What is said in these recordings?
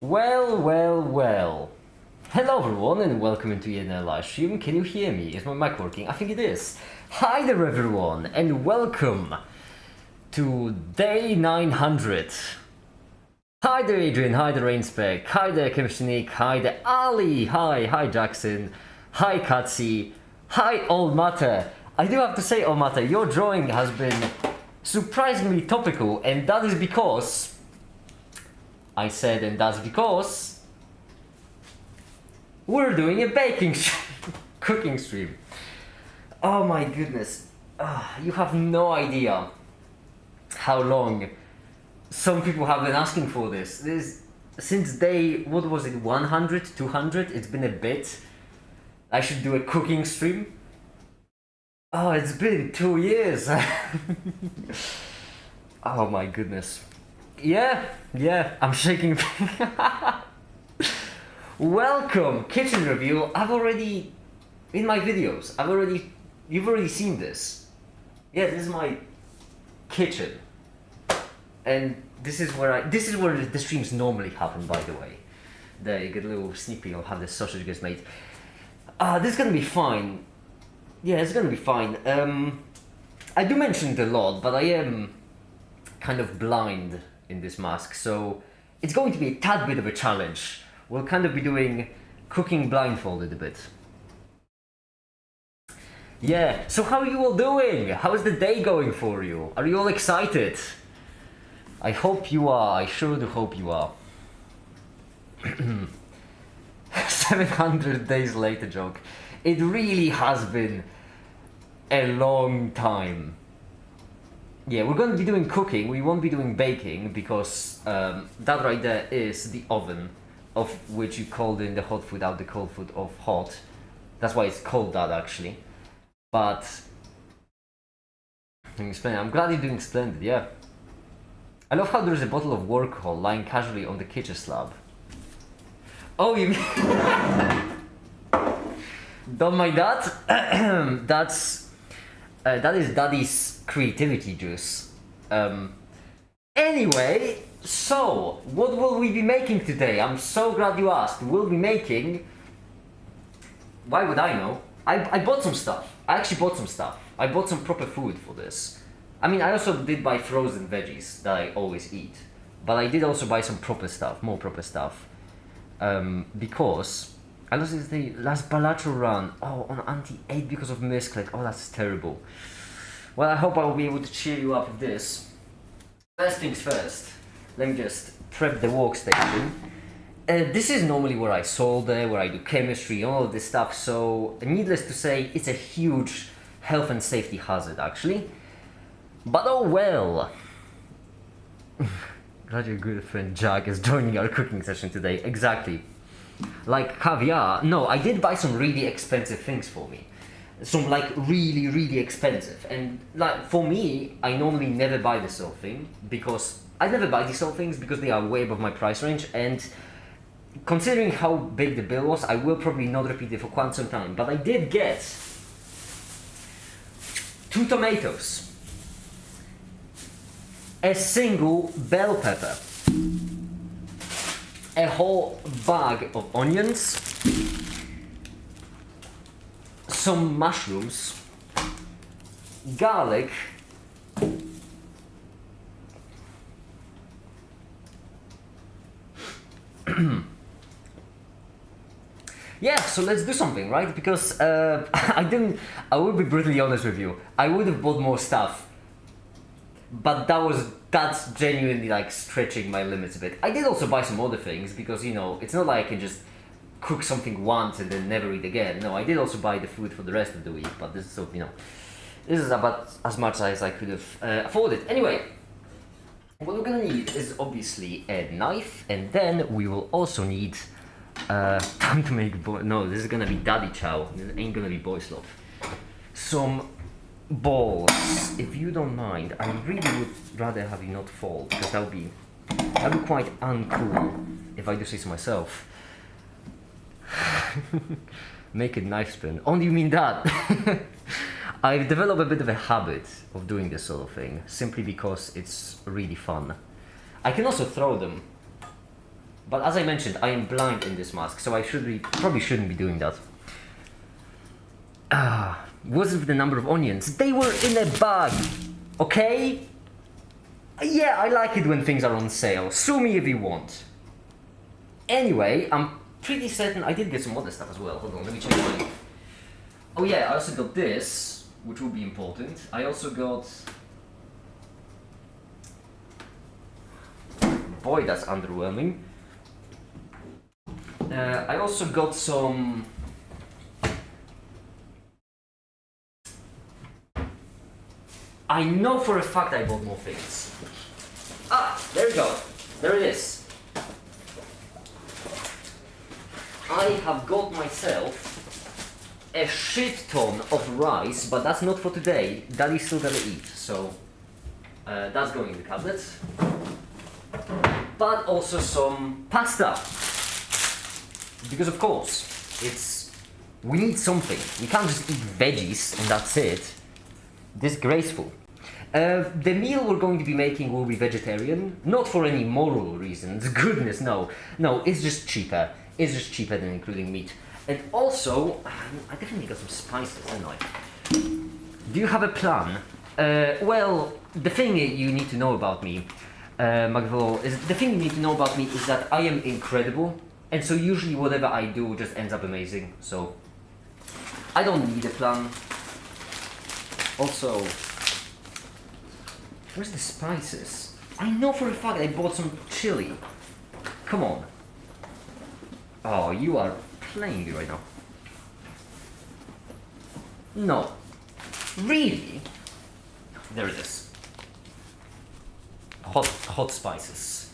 Well. Hello everyone and welcome into yet another live stream. Can you hear me? Is my mic working? I think it is. Hi there everyone and welcome to day 900. Hi there Adrian, hi there Rainspec, hi there Kimshnik, hi there Ali, hi Jackson, hi Katsi, hi Old Matter. I do have to say, Old Matter, your drawing has been surprisingly topical, and that is because and that's because we're doing a baking cooking stream. Oh my goodness, you have no idea how long some people have been asking for this. Since day, what was it, 100, 200? It's been a bit. I should do a cooking stream. Oh, it's been 2 years. Oh my goodness. Yeah, I'm shaking. Welcome, kitchen review. In my videos, you've already seen this. Yeah, this is my kitchen. And this is where the streams normally happen, by the way. There, you get a little sneak peek of how the sausage gets made. This is gonna be fine. Yeah, it's gonna be fine. I do mention it a lot, but I am kind of blind in this mask, so it's going to be a tad bit of a challenge. We'll kind of be doing cooking blindfolded a bit. Yeah, so how are you all doing? How is the day going for you? Are you all excited? I hope you are. I sure do hope you are. 700 days later joke. It really has been a long time. Yeah, we're going to be doing cooking, we won't be doing baking, because that right there is the oven, of which you cold in the hot food out the cold food of hot. That's why it's called that, actually. But I'm glad you're doing splendid, yeah. I love how there's a bottle of workahol lying casually on the kitchen slab. Oh, you mean... Don't mind that. That is Daddy's creativity juice. Anyway, so what will we be making today? I'm so glad you asked. We'll be making... Why would I know? I bought some stuff. I actually bought some stuff. I bought some proper food for this. I mean, I also did buy frozen veggies that I always eat. But I did also buy some proper stuff, more proper stuff. Because I lost the last bilateral run. Oh, on anti-8 because of misclick. Oh, that's terrible. Well, I hope I will be able to cheer you up with this. First things first, let me just prep the workstation. This is normally where I solder, where I do chemistry, all of this stuff, so needless to say, it's a huge health and safety hazard, actually. But oh well. Glad your good friend Jack is joining our cooking session today. Exactly. Like caviar. No, I did buy some really expensive things for me. Some like really expensive. And like for me, I normally never buy this sort of thing because I never buy these sort of things because they are way above my price range. And considering how big the bill was, I will probably not repeat it for quite some time. But I did get 2 tomatoes, a single bell pepper, a whole bag of onions, some mushrooms, garlic, yeah, so let's do something, right? Because I will be brutally honest with you, I would have bought more stuff, but that's genuinely like stretching my limits a bit. I did also buy some other things because, you know, it's not like I can just cook something once and then never eat again. No, I did also buy the food for the rest of the week, but this is so, you know, this is about as much as I could have afforded. Anyway, what we're gonna need is obviously a knife, and then we will also need time to make no, this is gonna be daddy chow. This ain't gonna be boy slop. Some balls, if you don't mind. I really would rather have you not fall, because that would be quite uncool if I do say so myself. Make a knife spin. Oh, do you mean that? I've developed a bit of a habit of doing this sort of thing, simply because it's really fun. I can also throw them, But as I mentioned, I am blind in this mask, so I probably shouldn't be doing that. What's with the number of onions? They were in a bag, okay? Yeah, I like it when things are on sale. Sue me if you want. Anyway, I'm pretty certain I did get some other stuff as well. Hold on, let me check my... Oh yeah, I also got this, which will be important. I also got... Boy, that's underwhelming. I also got some... I know for a fact I bought more things. Ah, there we go. There it is. I have got myself a shit ton of rice, but that's not for today. Daddy's still gonna eat, so that's going in the cabinet. But also some pasta. Because of course, we need something. We can't just eat veggies and that's it. Disgraceful. The meal we're going to be making will be vegetarian, not for any moral reasons, goodness no. No, it's just cheaper. It's just cheaper than including meat. And also, I definitely got some spices, didn't I? Do you have a plan? Well, the thing you need to know about me, McVo, is that I am incredible, and so usually whatever I do just ends up amazing, so I don't need a plan. Also, where's the spices? I know for a fact I bought some chili. Come on. Oh, you are playing me right now. No. Really? There it is. Hot spices.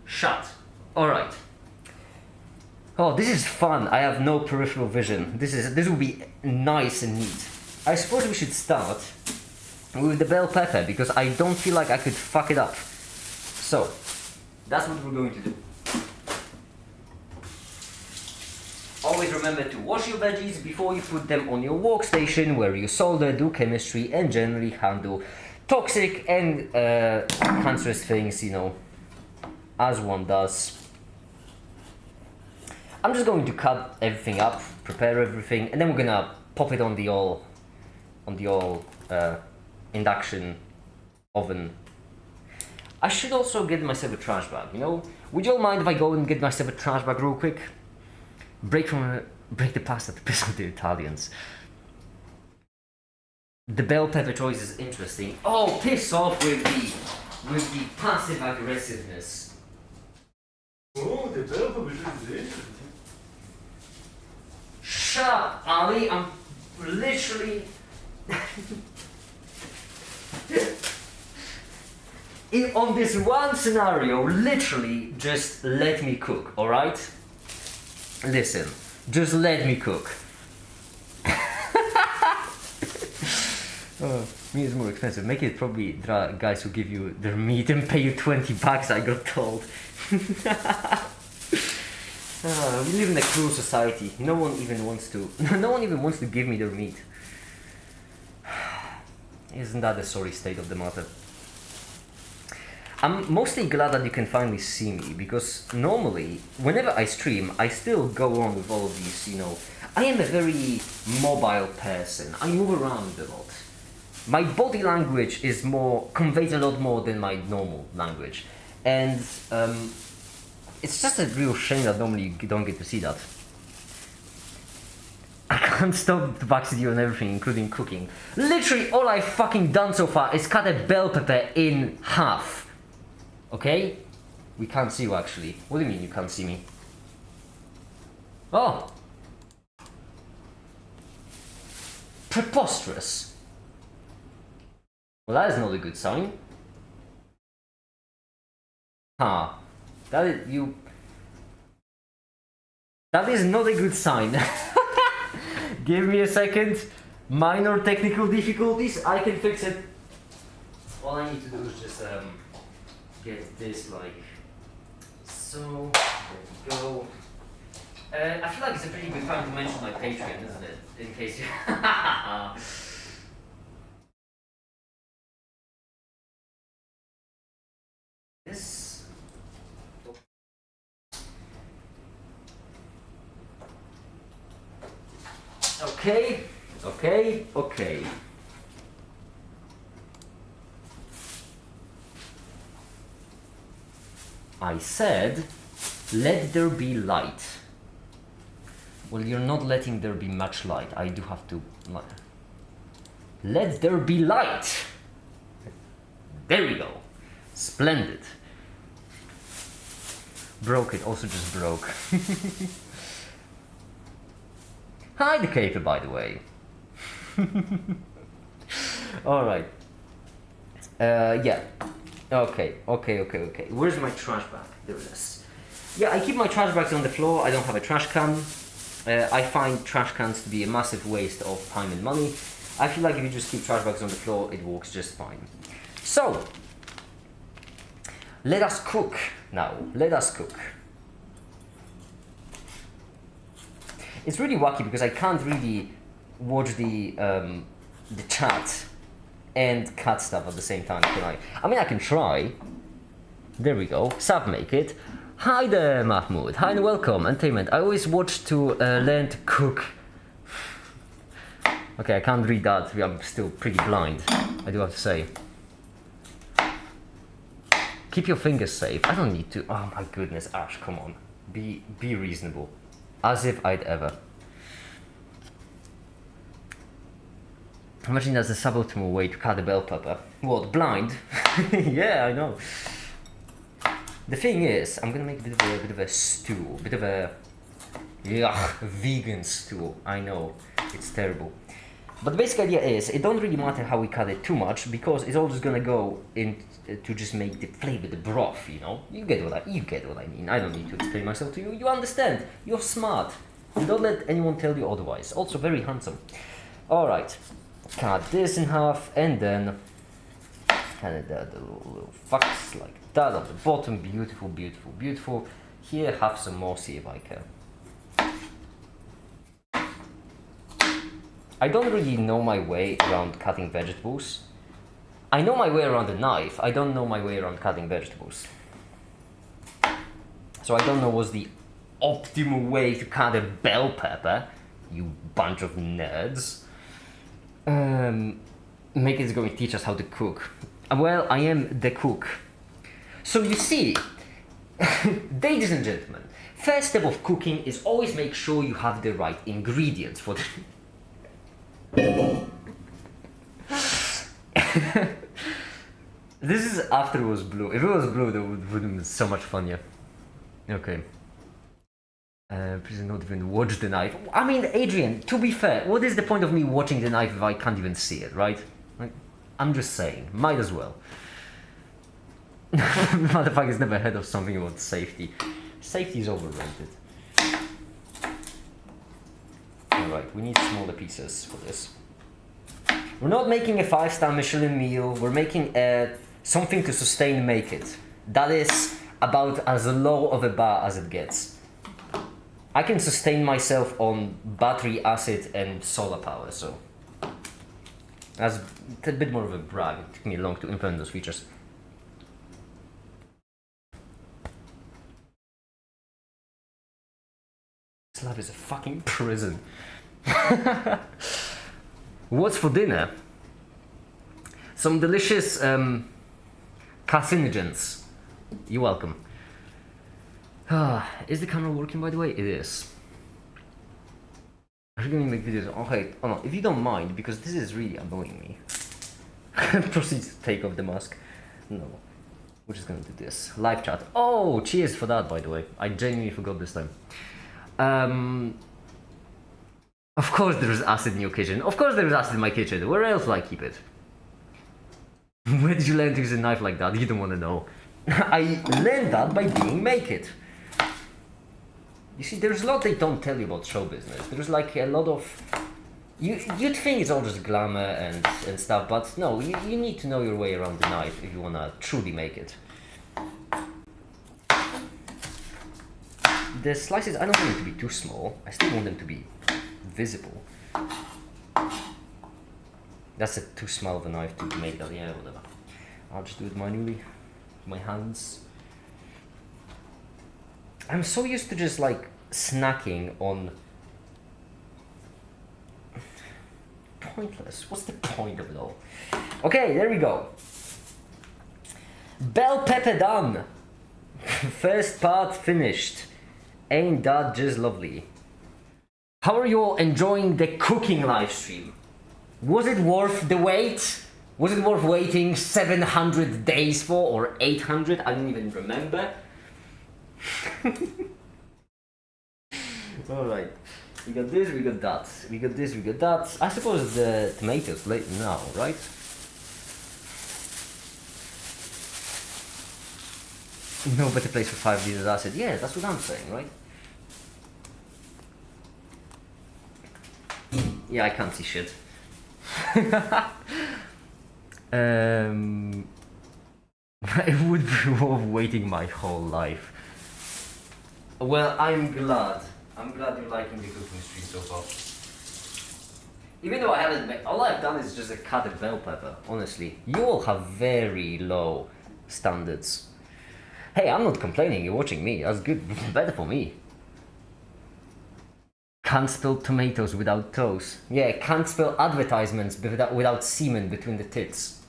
Shut. Alright. Oh, this is fun. I have no peripheral vision. This will be nice and neat. I suppose we should start with the bell pepper because I don't feel like I could fuck it up. So, that's what we're going to do. Always remember to wash your veggies before you put them on your workstation where you solder, do chemistry and generally handle toxic and cancerous things, you know, as one does. I'm just going to cut everything up, prepare everything, and then we're gonna pop it on the old induction oven. I should also get myself a trash bag, you know? Would you all mind if I go and get myself a trash bag real quick? Break the pasta to piss off the Italians. The bell pepper choice is interesting. Oh, piss off with the passive aggressiveness. Oh, the bell pepper choice is interesting. Shut up, Ali. I'm literally... on this one scenario, literally just let me cook, alright? Listen, just let me cook. Meat is more expensive. Make it probably guys who give you their meat and pay you $20, I got told. We live in a cruel society. No one even wants to give me their meat. Isn't that the sorry state of the matter? I'm mostly glad that you can finally see me, because normally, whenever I stream, I still go on with all of these, you know, I am a very mobile person. I move around a lot. My body language conveys a lot more than my normal language. And it's just a real shame that normally you don't get to see that. I can't stop the backseat on everything, including cooking. Literally all I've fucking done so far is cut a bell pepper in half. Okay? We can't see you actually. What do you mean you can't see me? Oh! Preposterous. Well, that is not a good sign. Huh. That is not a good sign. Give me a second. Minor technical difficulties. I can fix it. All I need to do is just get this like so. There we go. I feel like it's a pretty good time to mention my Patreon, isn't it? In case you. Okay, okay, okay. I said, let there be light. Well, you're not letting there be much light. I do have to... Let there be light! There we go. Splendid. Broke it, also just broke. Hi, the caper, by the way. Alright. Yeah. Okay. Where's my trash bag? There it is. Yeah, I keep my trash bags on the floor. I don't have a trash can. I find trash cans to be a massive waste of time and money. I feel like if you just keep trash bags on the floor, it works just fine. So, let us cook now. Let us cook. It's really wacky because I can't really watch the chat and cut stuff at the same time, can I? I mean, I can try. There we go. Sub MAKiT. Hi there, Mahmoud. Hi and welcome. Entertainment. I always watch to learn to cook. Okay, I can't read that. I'm still pretty blind, I do have to say. Keep your fingers safe. I don't need to. Oh my goodness, Ash, come on. Be reasonable. As if I'd ever. Imagine that's the suboptimal way to cut a bell pepper. What, blind? Yeah, I know. The thing is, I'm gonna make a bit of a stew, a bit of a vegan stew. I know, it's terrible. But the basic idea is, it don't really matter how we cut it too much because it's all just gonna go in to just make the flavor, the broth. You know, you get what I mean. I don't need to explain myself to you. You understand. You're smart. Don't let anyone tell you otherwise. Also very handsome. All right, cut this in half and then kind of the little fucks like that on the bottom. Beautiful, beautiful, beautiful. Here, have some more. See if I can. I don't really know my way around cutting vegetables. I know my way around a knife. I don't know my way around cutting vegetables. So I don't know what's the optimal way to cut a bell pepper. You bunch of nerds. MAKiT is going to teach us how to cook. Well, I am the cook. So you see, ladies and gentlemen, first step of cooking is always make sure you have the right ingredients for the... This is after it was blue. If it was blue, that would have been so much funnier. Okay. Please not even watch the knife. I mean, Adrian, to be fair, what is the point of me watching the knife if I can't even see it, right? Like, I'm just saying, might as well. Motherfuckers never heard of something about safety. Safety is overrated. Alright, we need smaller pieces for this. We're not making a 5-star Michelin meal, we're making something to sustain MAKiT. That is about as low of a bar as it gets. I can sustain myself on battery, acid and solar power, so... That's a bit more of a brag. It took me long to implement those features. This life is a fucking prison. What's for dinner? Some delicious carcinogens. You're welcome. Is the camera working, by the way? It is. I'm going to make videos. Okay, oh no, if you don't mind, because this is really annoying me. Proceed to take off the mask. No. We're just going to do this. Live chat. Oh, cheers for that, by the way. I genuinely forgot this time. Of course there's acid in your kitchen. Of course there's acid in my kitchen. Where else will I keep it? Where did you learn to use a knife like that? You don't want to know. I learned that by being MAKiT. You see, there's a lot they don't tell you about show business. There's like a lot of... You'd think it's all just glamour and stuff, but no, you need to know your way around the knife if you want to truly make it. The slices, I don't want them to be too small. I still want them to be visible. That's too small of a knife to make that, yeah, whatever. I'll just do it manually, with my hands. I'm so used to just like snacking on... pointless. What's the point of it all? Okay, there we go. Bell pepper done. First part finished. Ain't that just lovely? How are you all enjoying the cooking live stream? Was it worth the wait? Was it worth waiting 700 days for, or 800? I don't even remember. Alright, we got this, we got that. We got this, we got that. I suppose the tomatoes late now, right? No better place for 5 liters acid. Yeah, that's what I'm saying, right? Yeah, I can't see shit. I would be worth waiting my whole life. Well, I'm glad. I'm glad you're liking the cooking stream so far. Even though I haven't made, all I've done is just a cut of bell pepper, honestly. You all have very low standards. Hey, I'm not complaining, you're watching me, that's good, better for me. Can't spell tomatoes without toes. Yeah, can't spell advertisements without semen between the tits.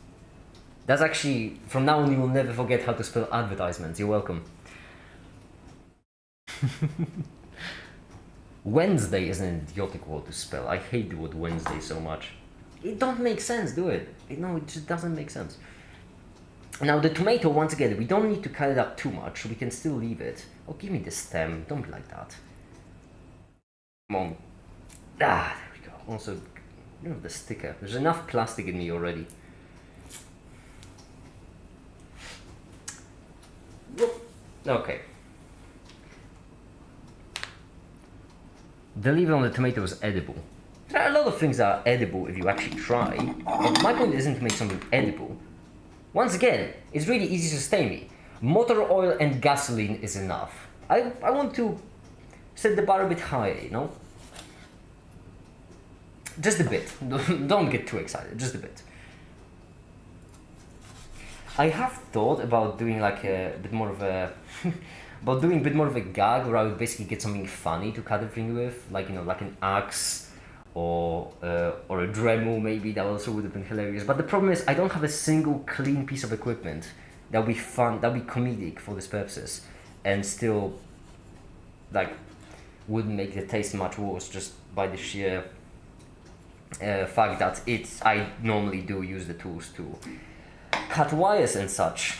That's actually, from now on you will never forget how to spell advertisements, you're welcome. Wednesday is an idiotic word to spell. I hate the word Wednesday so much. It don't make sense, do it? No, it just doesn't make sense. Now the tomato, once again, we don't need to cut it up too much. We can still leave it. Oh, give me the stem. Don't be like that. Come on. Ah, there we go. Also, you know, the sticker. There's enough plastic in me already. Whoop. Okay. The leaves on the tomato is edible. There are a lot of things that are edible if you actually try. But my point isn't to make something edible. Once again, it's really easy to stay me. Motor oil and gasoline is enough. I want to set the bar a bit higher, you know? Just a bit. Don't get too excited, just a bit. I have thought about doing like a bit more of a about doing a bit more of a gag where I would basically get something funny to cut the thing with, like, you know, like an axe or a Dremel maybe. That also would have been hilarious. But the problem is I don't have a single clean piece of equipment that would be fun, that would be comedic for this purposes, and still like wouldn't make the taste much worse just by the sheer fact that I normally do use the tools to cut wires and such.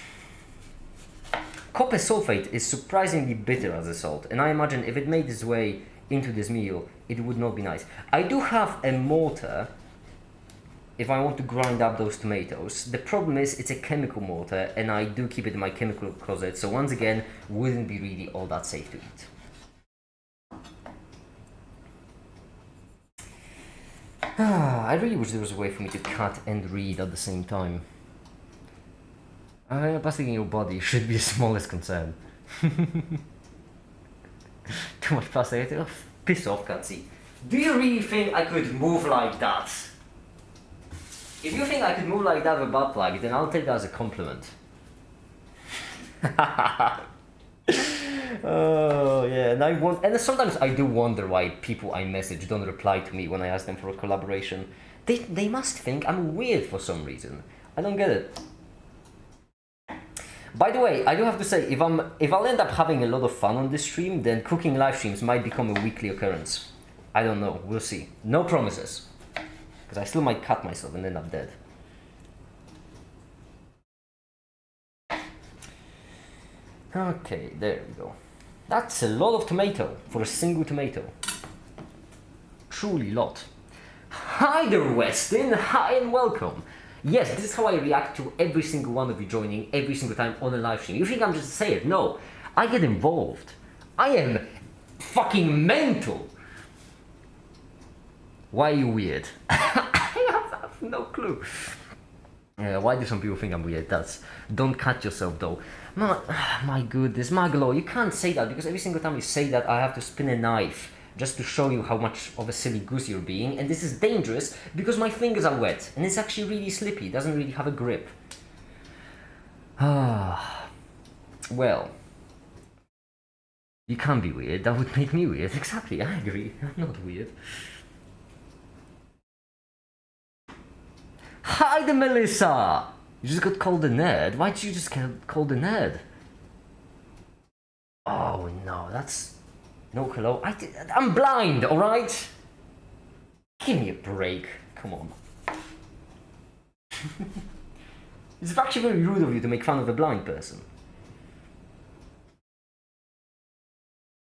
Copper sulfate is surprisingly bitter as a salt, and I imagine if it made its way into this meal, it would not be nice. I do have a mortar if I want to grind up those tomatoes. The problem is it's a chemical mortar, and I do keep it in my chemical closet, so once again, wouldn't be really all that safe to eat. I really wish there was a way for me to cut and read at the same time. Plastic in your body should be the smallest concern. Too much plastic. Oh, piss off, Katsi. Do you really think I could move like that? If you think I could move like that with a butt plug, then I'll take that as a compliment. Oh yeah, and sometimes I do wonder why people I message don't reply to me when I ask them for a collaboration. They must think I'm weird for some reason. I don't get it. By the way, I do have to say, if I'll end up having a lot of fun on this stream, then cooking live streams might become a weekly occurrence. I don't know, we'll see. No promises. Because I still might cut myself and end up dead. Okay, there we go. That's a lot of tomato for a single tomato. Truly lot. Hi there, Weston. Hi and welcome. Yes, this is how I react to every single one of you joining every single time on a live stream. You think I'm just saying it? No, I get involved. I am fucking mental. Why are you weird? I have no clue. Why do some people think I'm weird? Don't cut yourself though. My goodness, Maglo, you can't say that, because every single time you say that I have to spin a knife just to show you how much of a silly goose you're being, and this is dangerous because my fingers are wet and it's actually really slippy, it doesn't really have a grip. Well, you can't be weird, that would make me weird. Exactly, I agree, I'm not weird. Hi there, Melissa! You just got called a nerd. Why'd you just get called a nerd? Oh no, that's... No, hello. I'm blind, alright? Give me a break. Come on. It's actually very rude of you to make fun of a blind person.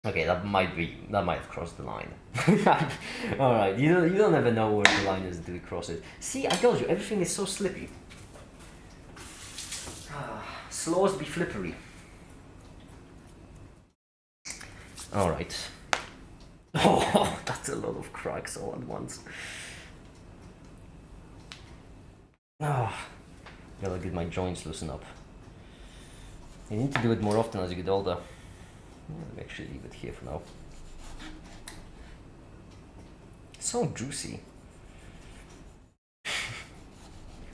Okay, that might have crossed the line. Alright, you don't ever know where the line is until you cross it. See, I told you, everything is so slippy. Slows be flippery. Alright. Oh, that's a lot of cracks all at once. Oh, gotta get my joints loosen up. You need to do it more often as you get older. Let me actually leave it here for now. So juicy.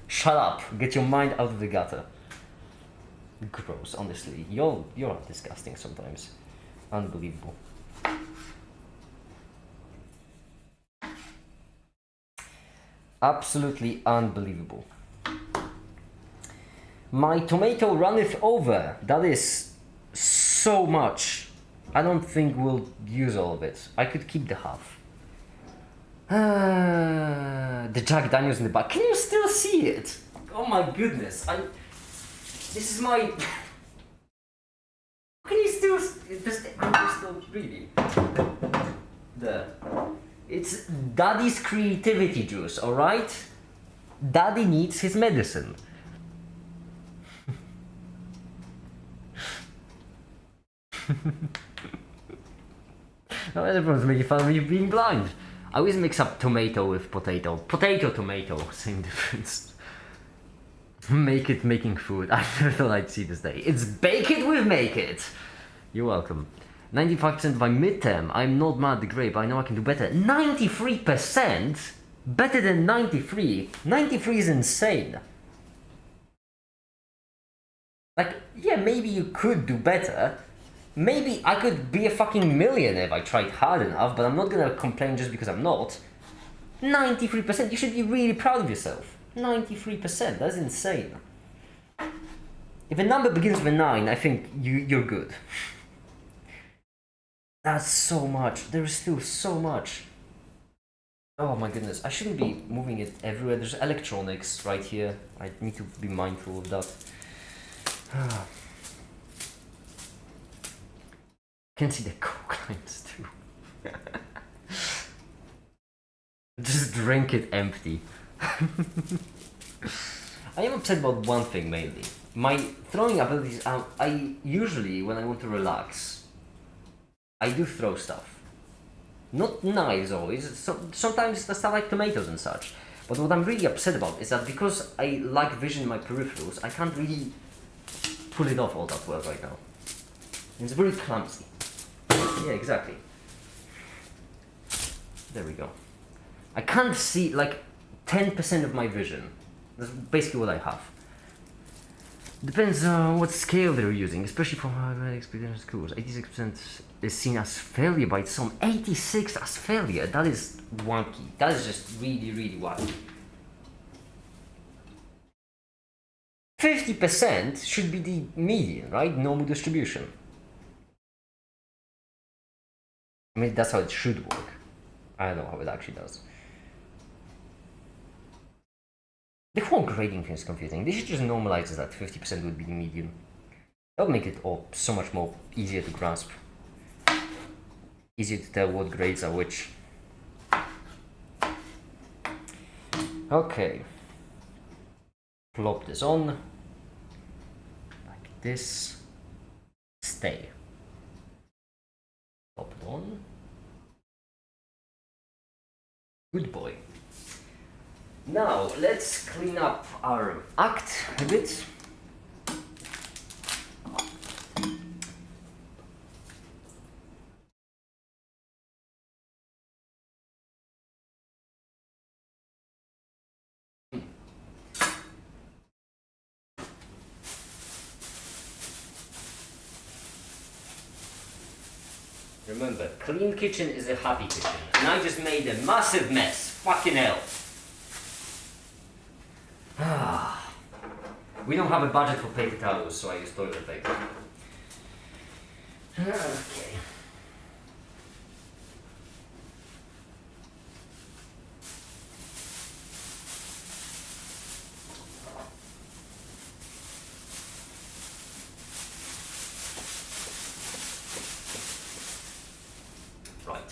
Shut up! Get your mind out of the gutter. Gross, honestly. You're disgusting sometimes. Unbelievable. Absolutely unbelievable. My tomato runneth over. That is so much. I don't think we'll use all of it. I could keep the half. The Jack Daniels in the back. Can you still see it? Oh my goodness. This is my... Can you still... Really? There. It's Daddy's creativity juice, alright? Daddy needs his medicine. No, everyone's making fun of me being blind. I always mix up tomato with potato. Potato, tomato, same difference. MAKiT making food. I never thought I'd see this day. It's BAKiT with MAKiT. You're welcome. 95% by midterm. I'm not mad at the grade, but I know I can do better. 93%? Better than 93? 93 is insane. Like, yeah, maybe you could do better. Maybe I could be a fucking millionaire if I tried hard enough, but I'm not gonna complain just because I'm not. 93%, you should be really proud of yourself. 93%, that's insane. If a number begins with a 9, I think you're good. That's so much, there is still so much. Oh my goodness, I shouldn't be moving it everywhere. There's electronics right here. I need to be mindful of that. Can see the coke lines too. Just drink it empty. I am upset about one thing mainly. My throwing abilities, I usually, when I want to relax, I do throw stuff. Not knives always, sometimes it's stuff like tomatoes and such. But what I'm really upset about is that because I like vision in my peripherals, I can't really pull it off all that well right now. It's very clumsy. Yeah, exactly. There we go. I can't see like 10% of my vision. That's basically what I have. Depends on what scale they're using, especially for my experience schools. 86% is seen as failure by some. 86 as failure. That is wonky. That is just really, really wacky. 50% should be the median, right? Normal distribution. I mean, that's how it should work. I don't know how it actually does. The whole grading thing is confusing. They should just normalize that 50% would be the median. That would make it all so much more easier to grasp. Easier to tell what grades are which. Okay. Plop this on. Like this. Stay. Plop it on. Good boy. Now, let's clean up our act a bit. Remember, clean kitchen is a happy kitchen. And I just made a massive mess. Fucking hell. We don't have a budget for paper towels, so I use toilet paper. Okay. Right.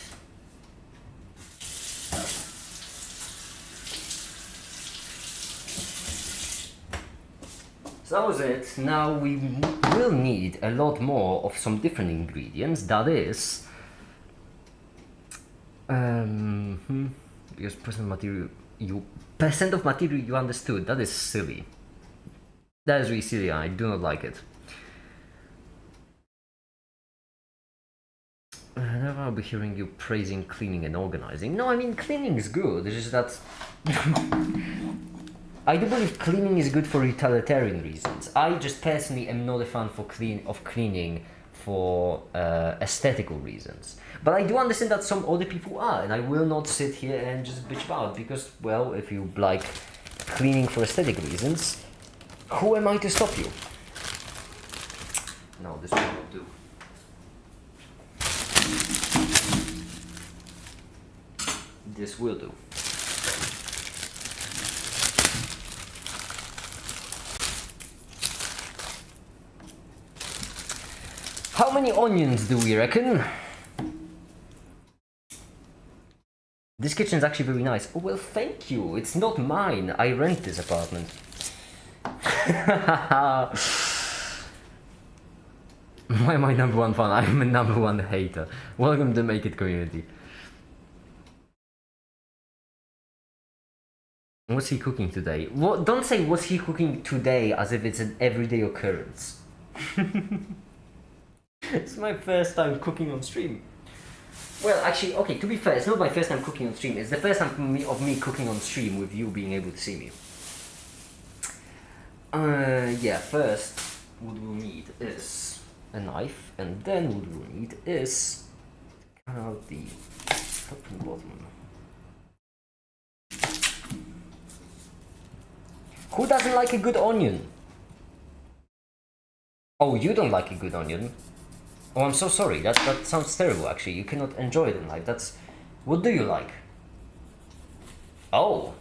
So that was it. Now we will need a lot more of some different ingredients. That is, because percent of material you understood. That is silly. That is really silly. I do not like it. Never I'll be hearing you praising cleaning and organizing. No, I mean cleaning is good. It's just that I do believe cleaning is good for utilitarian reasons. I just personally am not a fan of cleaning for aesthetical reasons. But I do understand that some other people are, and I will not sit here and just bitch about it because, well, if you like cleaning for aesthetic reasons, who am I to stop you? No, this will not do. This will do. How many onions do we reckon? This kitchen is actually very nice. Oh, well, thank you. It's not mine. I rent this apartment. Why am I number one fan? I'm a number one hater. Welcome to the MAKiT community. What's he cooking today? What? Don't say what's he cooking today as if it's an everyday occurrence. It's my first time cooking on stream. Well, actually, okay, to be fair, it's not my first time cooking on stream. It's the first time of me cooking on stream with you being able to see me. Yeah, first, what we'll need is a knife, and then what we'll need is cut out the top and bottom. Who doesn't like a good onion? Oh, you don't like a good onion? Oh, I'm so sorry. That sounds terrible, actually. You cannot enjoy it in life. That's... What do you like? Oh.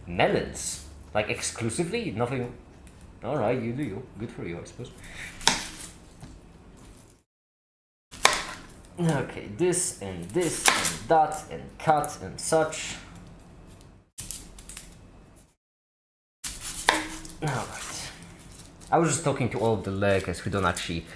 Melons. Like, exclusively? Nothing... Alright, you do you. Good for you, I suppose. Okay, this and that and cut and such. Alright. I was just talking to all of the lurkers who don't actually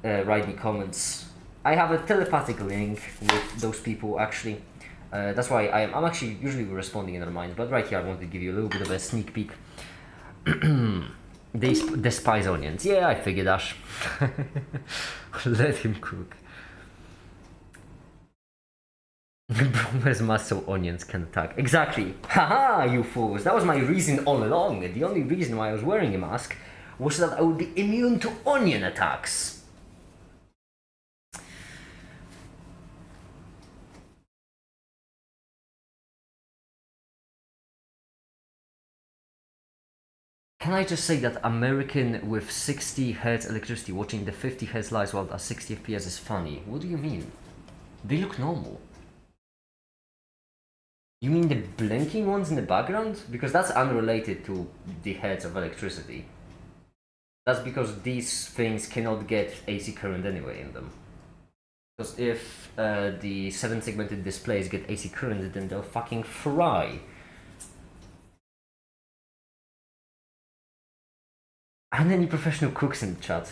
write me comments. I have a telepathic link with those people, actually. That's why I'm actually usually responding in their minds, but right here I want to give you a little bit of a sneak peek. They despise onions. Yeah, I figured, Ash. Let him cook. Where's muscle onions can attack? Exactly. Haha, you fools. That was my reason all along. The only reason why I was wearing a mask was that I would be immune to onion attacks. Can I just say that American with 60 Hz electricity watching the 50 Hz lives while at 60 FPS is funny? What do you mean? They look normal. You mean the blinking ones in the background? Because that's unrelated to the hertz of electricity. That's because these things cannot get AC current anyway in them. Because if the 7-segmented displays get AC current, then they'll fucking fry. And any professional cooks in the chat.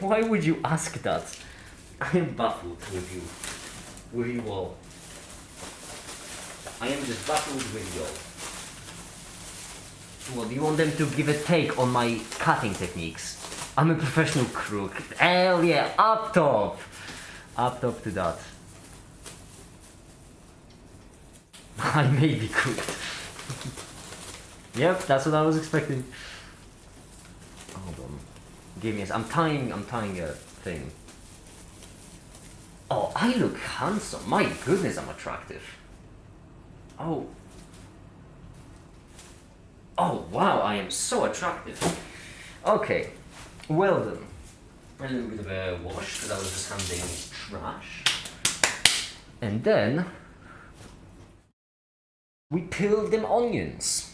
Why would you ask that? I am baffled with you. With you all. I am just baffled with you all. What, do you want them to give a take on my cutting techniques? I'm a professional crook. Hell yeah, up top! Up top to that. I may be cooked. Yep, that's what I was expecting. Hold on. Give me a... I'm tying a thing. Oh, I look handsome. My goodness, I'm attractive. Oh. Wow, I am so attractive. Okay, well done. A little bit of a wash, because I was just handling trash. And then we peel them onions.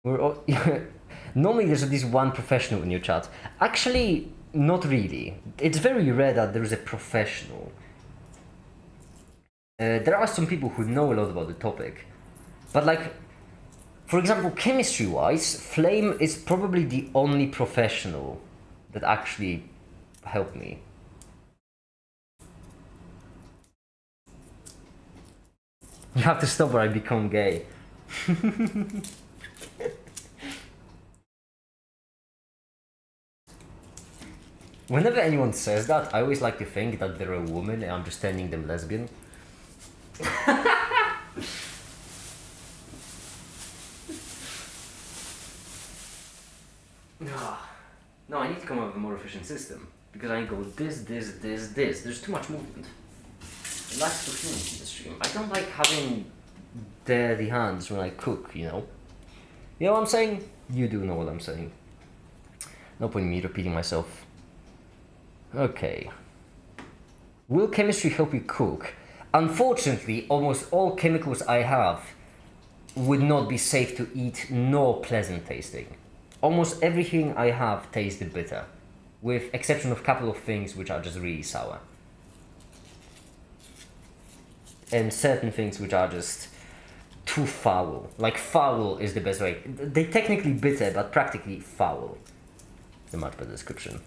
We're all, normally there's at least one professional in your chat. Actually, not really. It's very rare that there is a professional. There are some people who know a lot about the topic. But like, for example, chemistry-wise, Flame is probably the only professional that actually helped me. You have to stop or I become gay. Whenever anyone says that, I always like to think that they're a woman and I'm just turning them lesbian. No, I need to come up with a more efficient system. Because I go this. There's too much movement. It lacks fluidity in the stream. I don't like having dirty hands when I cook, you know? You know what I'm saying? You do know what I'm saying. No point in me repeating myself. Okay. Will chemistry help you cook? Unfortunately, almost all chemicals I have would not be safe to eat nor pleasant tasting. Almost everything I have tasted bitter, with exception of a couple of things which are just really sour. And certain things which are just too foul. Like foul is the best way. They're technically bitter, but practically foul. It's a much better description.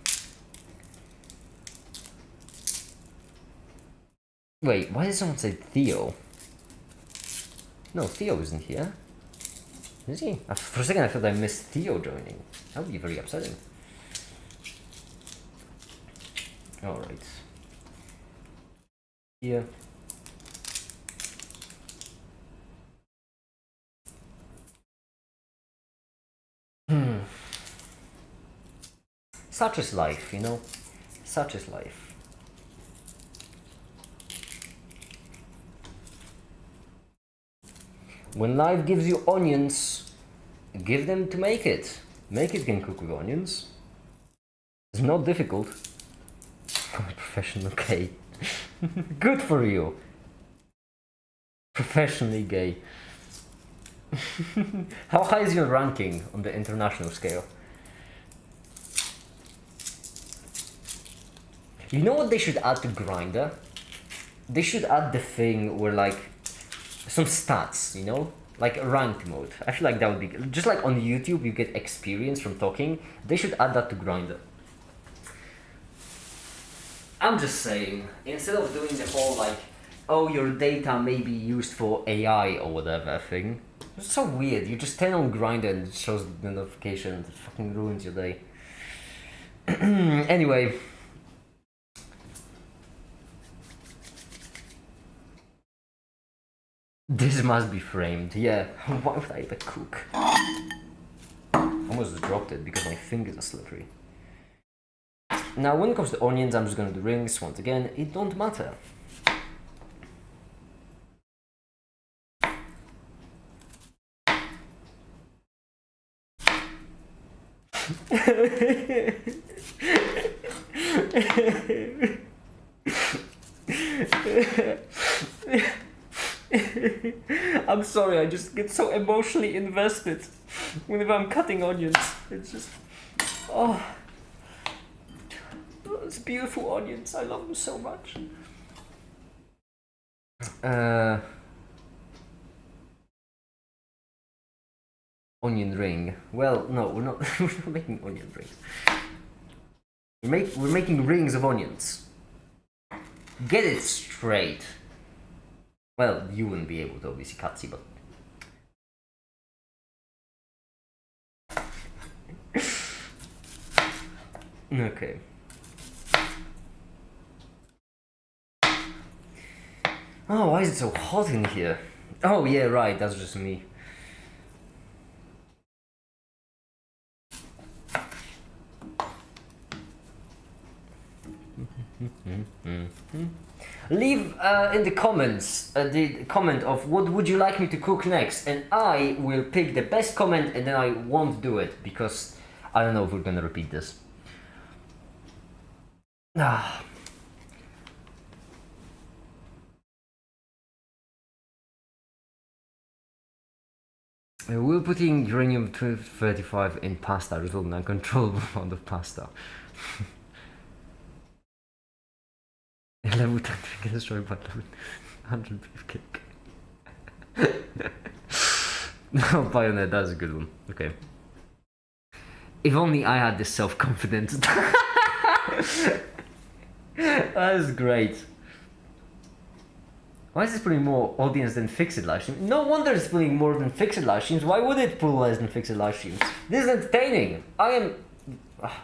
Wait, why did someone say Theo? No, Theo isn't here. Is he? For a second I thought I missed Theo joining. That would be very upsetting. Alright. Here. Such is life, you know? Such is life. When life gives you onions, give them to MAKiT. MAKiT can cook with onions. It's not difficult. I'm a professional gay. Good for you. Professionally gay. How high is your ranking on the international scale? You know what they should add to Grindr? They should add the thing where like some stats, you know? Like ranked mode. I feel like that would be good. Just like on YouTube you get experience from talking. They should add that to Grindr. I'm just saying, instead of doing the whole like, oh, your data may be used for AI or whatever thing. It's so weird. You just turn on Grindr and it shows the notification. It fucking ruins your day. Anyway. This must be framed, yeah. Why would I ever cook? Almost dropped it because my fingers are slippery. Now when it comes to onions, I'm just gonna do rings once again. It don't matter. I'm sorry, I just get so emotionally invested whenever I'm cutting onions. It's just, oh, it's beautiful onions. I love them so much. Onion ring. Well, no, we're not. We're not making onion rings. We're making rings of onions. Get it straight. Well, you wouldn't be able to obviously, Katsi, but... Okay. Oh, why is it so hot in here? Oh yeah, right, that's just me. Leave in the comments the comment of what would you like me to cook next, and I will pick the best comment, and then I won't do it because I don't know if we're gonna repeat this. Ah. We're putting uranium-235 in pasta, resulting in an uncontrollable amount of pasta. Level 10 get destroyed by level 100 beef cake. No, Bayonet, that's a good one. Okay. If only I had this self-confidence. That is great. Why is this pulling more audience than fixed live streams? No wonder it's pulling more than fixed live streams. Why would it pull less than fixed live streams? This is entertaining. I am...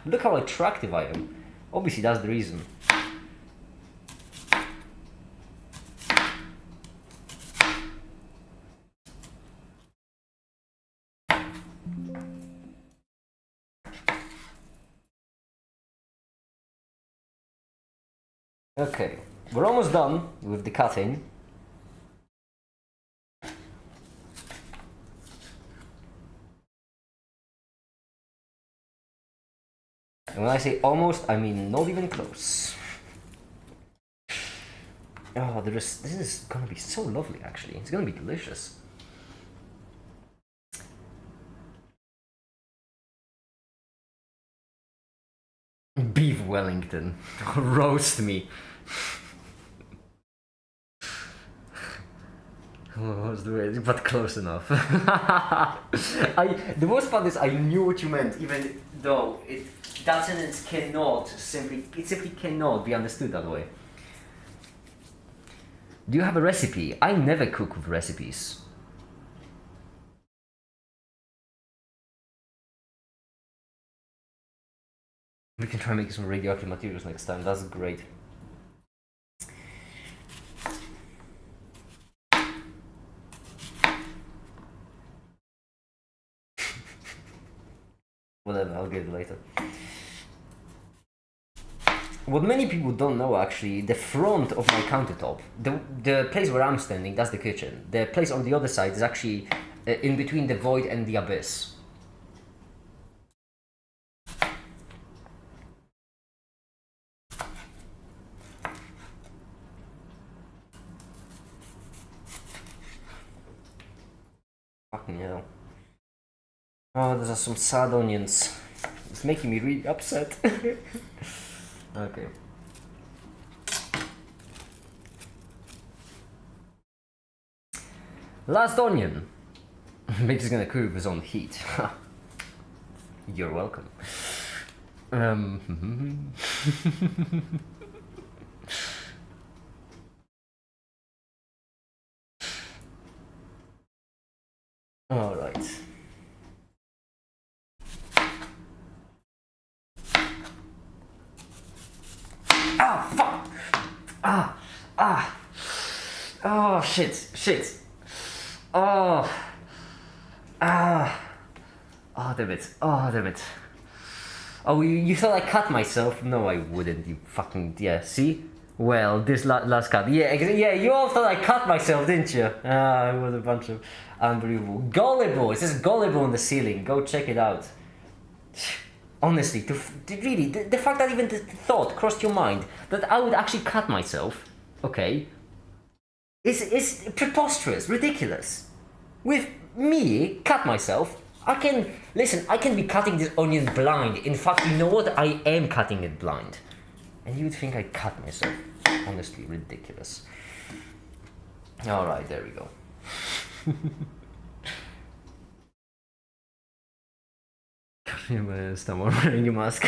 Look how attractive I am. Obviously that's the reason. Okay, we're almost done with the cutting. And when I say almost, I mean not even close. Oh, this is gonna be so lovely actually. It's gonna be delicious. Beef Wellington. Roast me. What's the way? But close enough. The worst part is I knew what you meant, even though that sentence simply cannot be understood that way. Do you have a recipe? I never cook with recipes. We can try making some radioactive materials next time. That's great. Whatever, I'll get it later. What many people don't know actually, the front of my countertop, the place where I'm standing, that's the kitchen. The place on the other side is actually in between the void and the abyss. Fucking hell. Oh, those are some sad onions. It's making me really upset. Okay. Last onion. Mick is gonna cook with his own heat. You're welcome. All right. Ah, fuck! Oh, shit. Oh, damn it. Oh, you thought I cut myself? No, I wouldn't, you fucking, yeah, see? Well, this last cut, yeah, you all thought I cut myself, didn't you? It was a bunch of unbelievable. Gullible, it says Gullible on the ceiling, go check it out. Honestly, really, the fact that even the thought crossed your mind that I would actually cut myself, okay, is preposterous, ridiculous. With me, cut myself, I can be cutting this onion blind. In fact, you know what? I am cutting it blind. And you'd think I cut myself. Honestly, ridiculous. Alright, there we go. Stop wearing a mask.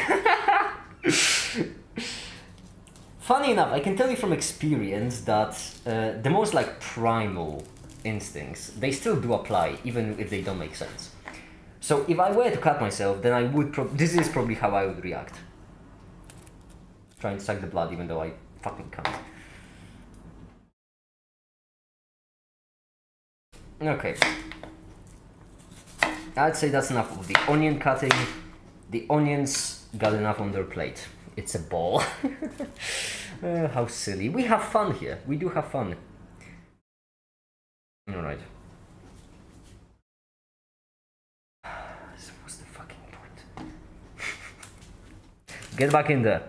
Funny enough, I can tell you from experience that the most like primal instincts, they still do apply, even if they don't make sense. So if I were to cut myself, then I would this is probably how I would react. Trying to suck the blood even though I fucking can't. Okay. I'd say that's enough of the onion cutting. The onions got enough on their plate. It's a ball. How silly. We have fun here. We do have fun. Alright. So what's the fucking point? Get back in there.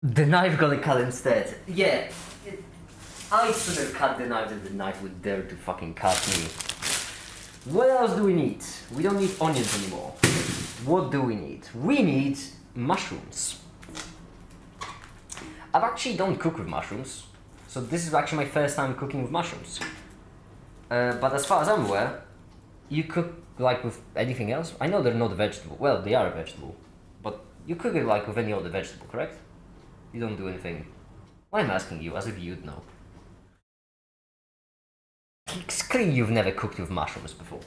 The knife gonna cut instead. Yeah. I'd sooner cut the knife than the knife would dare to fucking cut me. What else do we need? We don't need onions anymore. What do we need? We need mushrooms. I actually don't cook with mushrooms, so this is actually my first time cooking with mushrooms. But as far as I'm aware, you cook like with anything else. I know they're not a vegetable. Well, they are a vegetable, but you cook it like with any other vegetable, correct? You don't do anything. Why am I asking you, as if you'd know? It's clear you've never cooked with mushrooms before.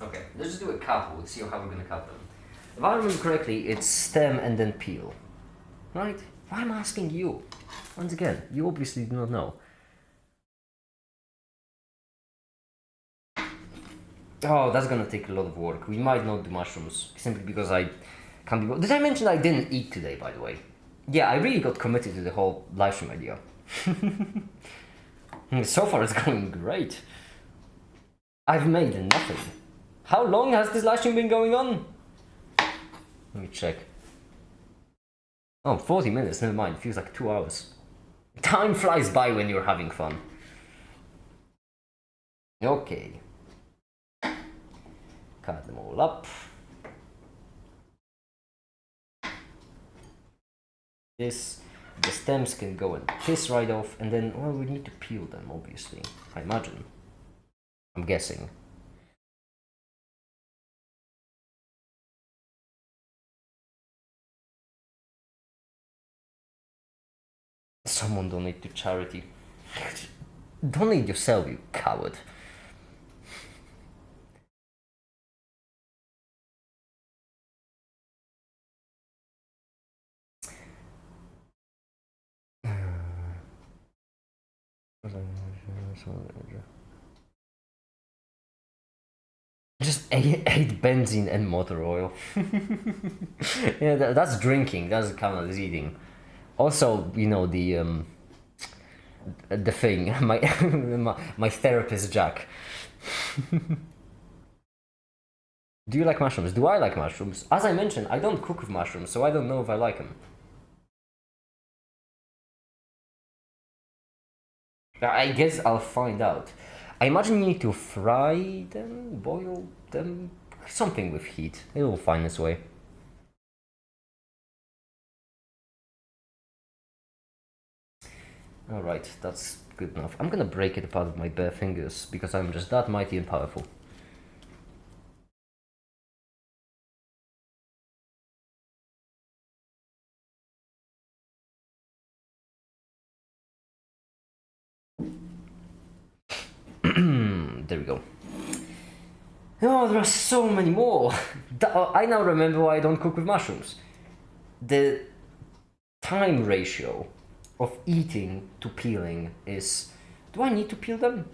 Okay, let's just do a couple. Let's see how we're gonna cut them. If I remember correctly, it's stem and then peel. Right? Why am I asking you? Once again, you obviously do not know. Oh, that's gonna take a lot of work. We might not do mushrooms, simply because I can't be... Did I mention I didn't eat today, by the way? Yeah, I really got committed to the whole livestream idea. So far it's going great. I've made nothing. How long has this livestream been going on? Let me check. Oh, 40 minutes, never mind. It feels like 2 hours. Time flies by when you're having fun. Okay. Cut them all up. The stems can go and piss right off, and then, well, we need to peel them, obviously. I imagine. I'm guessing. Someone donate to charity. Donate yourself, you coward. Just ate benzene and motor oil. Yeah, that's drinking. That's kind of eating. Also, you know, the thing. My therapist Jack. Do you like mushrooms? Do I like mushrooms? As I mentioned, I don't cook with mushrooms, so I don't know if I like them. I guess I'll find out. I imagine you need to fry them, boil them, something with heat. It will find its way. Alright, that's good enough. I'm gonna break it apart with my bare fingers because I'm just that mighty and powerful. There we go. Oh, there are so many more. I now remember why I don't cook with mushrooms. The time ratio of eating to peeling is... Do I need to peel them?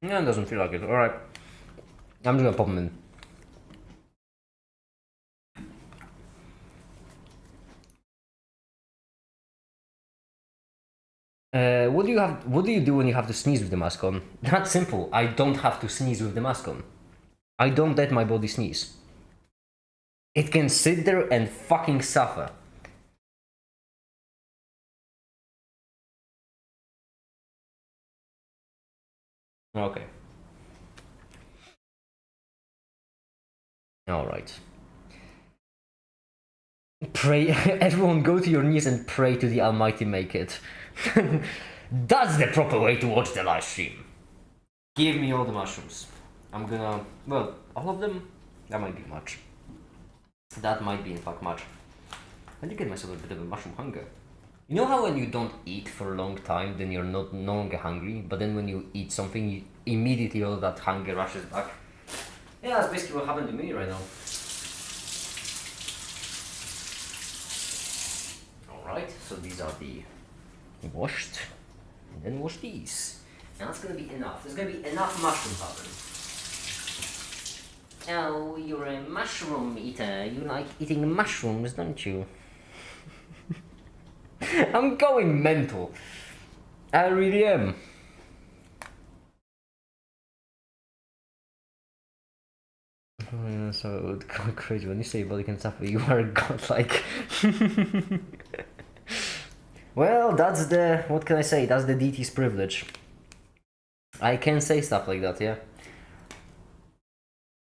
Yeah, it doesn't feel like it. Alright. I'm just gonna pop them in. What do you do when you have to sneeze with the mask on? That's simple. I don't have to sneeze with the mask on. I don't let my body sneeze. It can sit there and fucking suffer. Okay. Alright. Pray, everyone go to your knees and pray to the almighty MAKiT. That's the proper way to watch the live stream. Give me all the mushrooms. I'm gonna, well, all of them? That might be much. That might be in fact much. I did get myself a bit of a mushroom hunger. You know how when you don't eat for a long time, then you're no longer hungry, but then when you eat something, immediately all that hunger rushes back? Yeah, that's basically what happened to me right now. Alright, so these are the washed, and then wash these. And that's gonna be enough. There's gonna be enough mushroom pattern. Oh, you're a mushroom eater. You like eating mushrooms, don't you? I'm going mental. I really am. So it would go crazy when you say body can suffer. You are godlike. Well, that's the, what can I say? That's the DT's privilege. I can say stuff like that, yeah.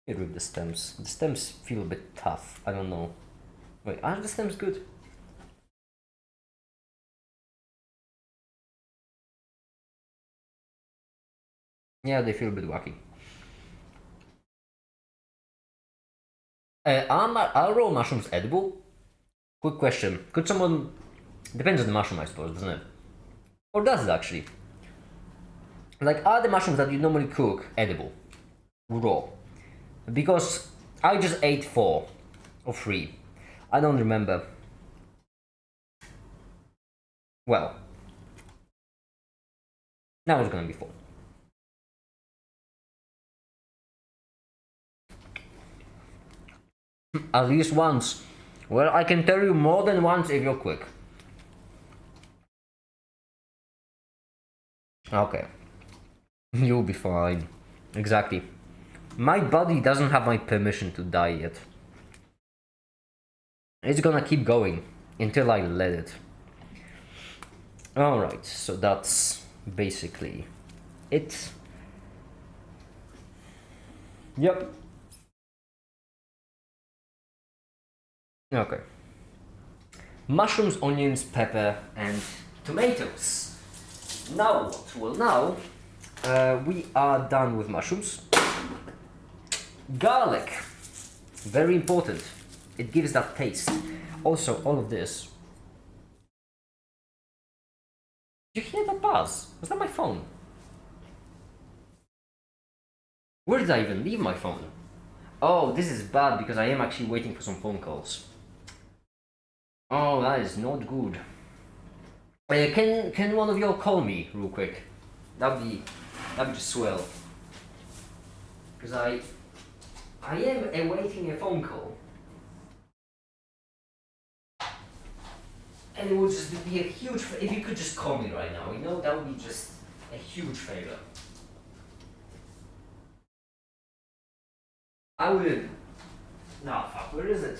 Get rid of the stems. The stems feel a bit tough. I don't know. Wait, are the stems good? Yeah, they feel a bit wacky. Are raw mushrooms edible? Quick question. Could someone... Depends on the mushroom, I suppose, doesn't it? Or does it actually? Like, are the mushrooms that you normally cook edible? Raw? Because I just ate 4 or 3. I don't remember. Well, now it's gonna be 4. At least once. Well, I can tell you more than once if you're quick. Okay. You'll be fine. Exactly. My body doesn't have my permission to die yet. It's gonna keep going until I let it. Alright, so that's basically it. Yep. Okay. Mushrooms, onions, pepper, and tomatoes. Now what? Well, now we are done with mushrooms. Garlic. Very important. It gives that taste. Also, all of this. Did you hear that buzz? Was that my phone? Where did I even leave my phone? Oh, this is bad because I am actually waiting for some phone calls. Oh, that is not good. Can one of y'all call me real quick? That'd be just swell. Because I am awaiting a phone call. And it would just be a huge, if you could just call me right now, you know, that would be just a huge favor. I would, nah, fuck, where is it?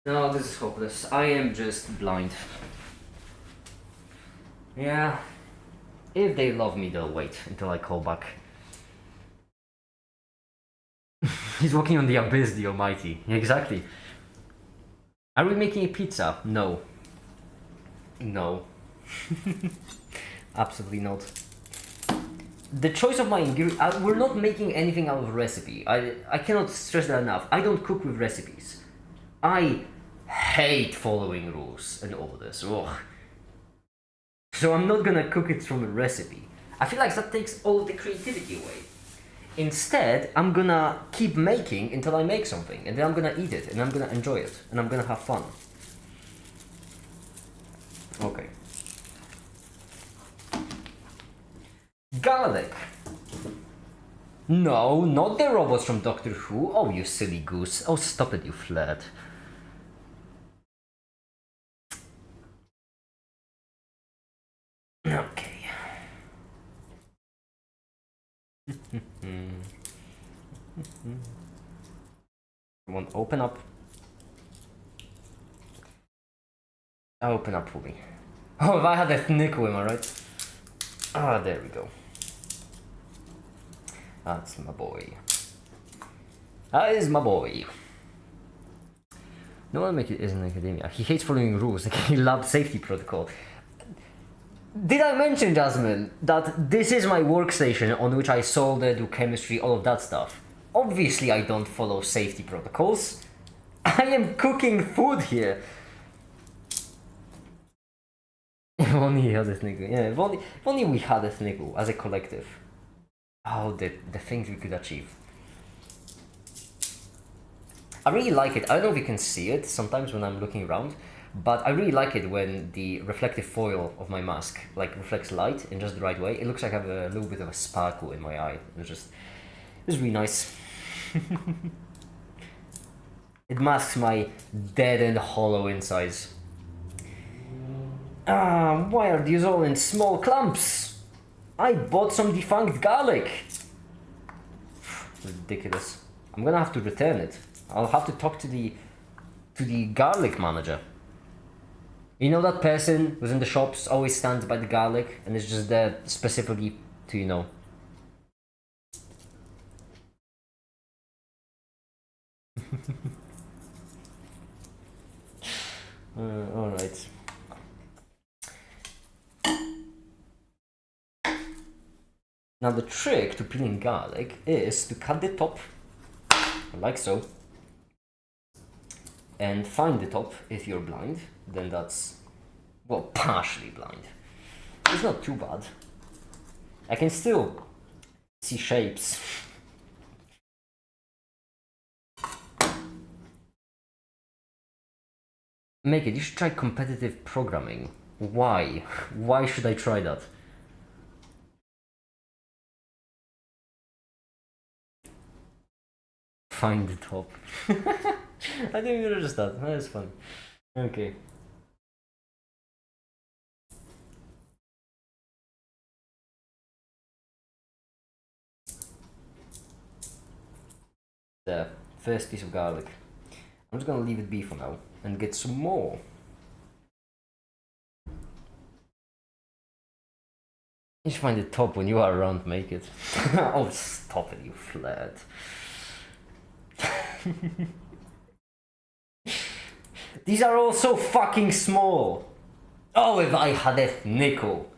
No, this is hopeless. I am just blind. Yeah. If they love me, they'll wait until I call back. He's walking on the abyss, the almighty. Exactly. Are we making a pizza? No. No. Absolutely not. The choice of my ingredients... we're not making anything out of a recipe. I cannot stress that enough. I don't cook with recipes. I hate following rules and all this. Ugh. So I'm not gonna cook it from a recipe. I feel like that takes all the creativity away. Instead, I'm gonna keep making until I make something, and then I'm gonna eat it, and I'm gonna enjoy it, and I'm gonna have fun. Okay. Garlic. No, not the robots from Doctor Who. Oh, you silly goose. Oh, stop it, you flirt. Okay. Come on, open up. Open up for me. Oh, if I had a nickel, am I right? Ah, there we go. That's my boy. That is my boy. No one make it is in academia. He hates following rules. Like he loves safety protocol. Did I mention, Jasmine, that this is my workstation on which I solder, do chemistry, all of that stuff? Obviously I don't follow safety protocols. I am cooking food here. If only he had a nickel. Yeah, if only we had a nickel as a collective. Oh, the things we could achieve. I really like it. I don't know if you can see it sometimes when I'm looking around, but I really like it when the reflective foil of my mask like reflects light in just the right way. It looks like I have a little bit of a sparkle in my eye. It's really nice. It masks my dead and hollow insides. Why are these all in small clumps? I bought some defunct garlic. Ridiculous. I'm gonna have to return it. I'll have to talk to the garlic manager. You know that person who's in the shops, always stands by the garlic and is just there specifically to, you know. Alright. Now the trick to peeling garlic is to cut the top, like so, and find the top. If you're blind, then that's, well, partially blind. It's not too bad. I can still see shapes. MAKiT, you should try competitive programming. Why? Why should I try that? Find the top. I didn't even notice that. That is fun. Okay. There. First piece of garlic. I'm just gonna leave it be for now and get some more. You should find the top when you are around, MAKiT. Oh, stop it, you flat. These are all so fucking small. Oh, if I had a nickel.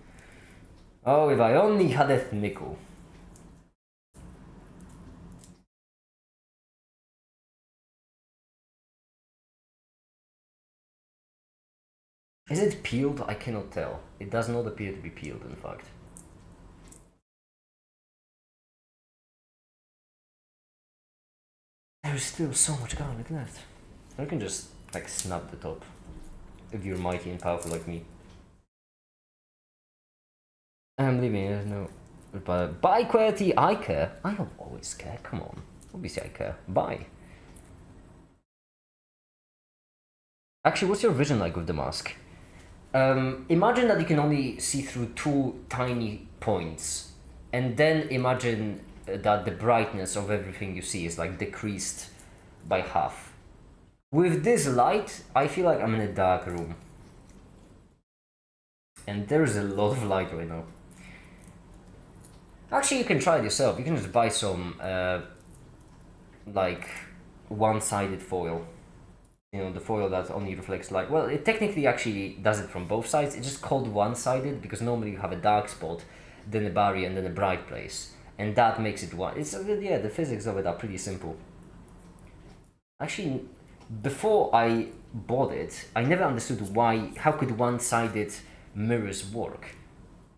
Oh, if I only had a nickel. Is it peeled? I cannot tell. It does not appear to be peeled, in fact. There's still so much garlic left. I can just, like, snap the top. If you're mighty and powerful like me. I'm leaving it, no. But buy quality, I care. I don't always care, come on. Obviously I care. Buy. Actually, what's your vision like with the mask? Imagine that you can only see through two tiny points. And then imagine that the brightness of everything you see is like decreased by half. With this light, I feel like I'm in a dark room. And there's a lot of light right now. Actually, you can try it yourself. You can just buy some, like, one-sided foil. You know, the foil that only reflects light. Well, it technically actually does it from both sides. It's just called one-sided because normally you have a dark spot, then a barrier, and then a bright place. And that makes it one. It's, yeah, the physics of it are pretty simple. Actually, before I bought it, I never understood how could one-sided mirrors work?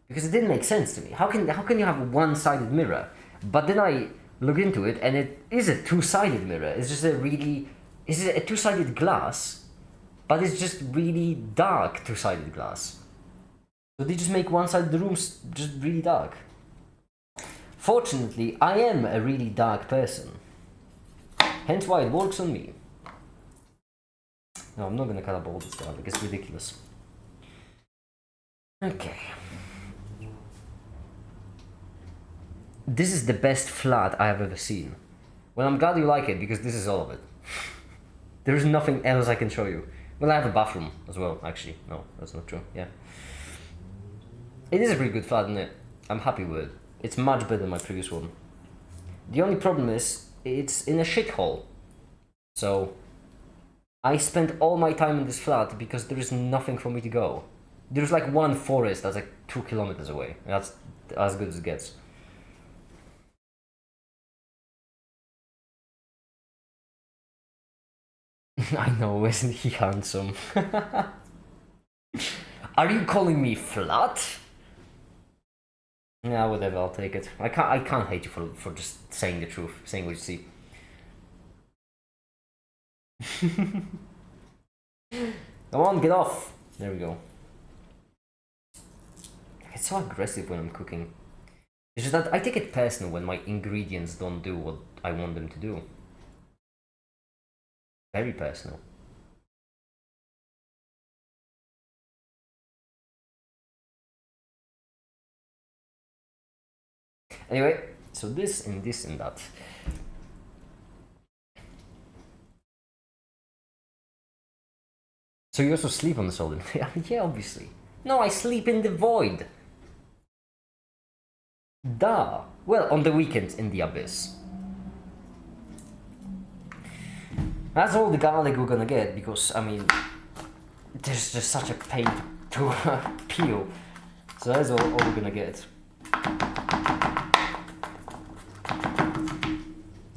Because it didn't make sense to me. How can you have a one-sided mirror? But then I looked into it, and it is a two-sided mirror. It's just it's a two-sided glass, but it's just really dark two-sided glass. So they just make one side of the room just really dark. Fortunately, I am a really dark person. Hence why it works on me. No, I'm not gonna cut up all this garlic, it's ridiculous. Okay. This is the best flat I have ever seen. Well, I'm glad you like it, because this is all of it. There is nothing else I can show you. Well, I have a bathroom as well, actually. No, that's not true, yeah. It is a pretty good flat, isn't it? I'm happy with it. It's much better than my previous one. The only problem is, it's in a shithole. So, I spent all my time in this flat because there is nothing for me to go. There's like one forest that's like 2 kilometers away. That's as good as it gets. I know, isn't he handsome? Are you calling me flat? Yeah, whatever, I'll take it. I can't hate you for just saying the truth, saying what you see. Come on, get off! There we go. It's so aggressive when I'm cooking. It's just that I take it personal when my ingredients don't do what I want them to do. Very personal. Anyway, so this and this and that. So you also sleep on the solid? Yeah, obviously. No, I sleep in the void. Duh. Well, on the weekends in the abyss. That's all the garlic we're gonna get because, I mean, there's just such a pain to peel. So that's all we're gonna get.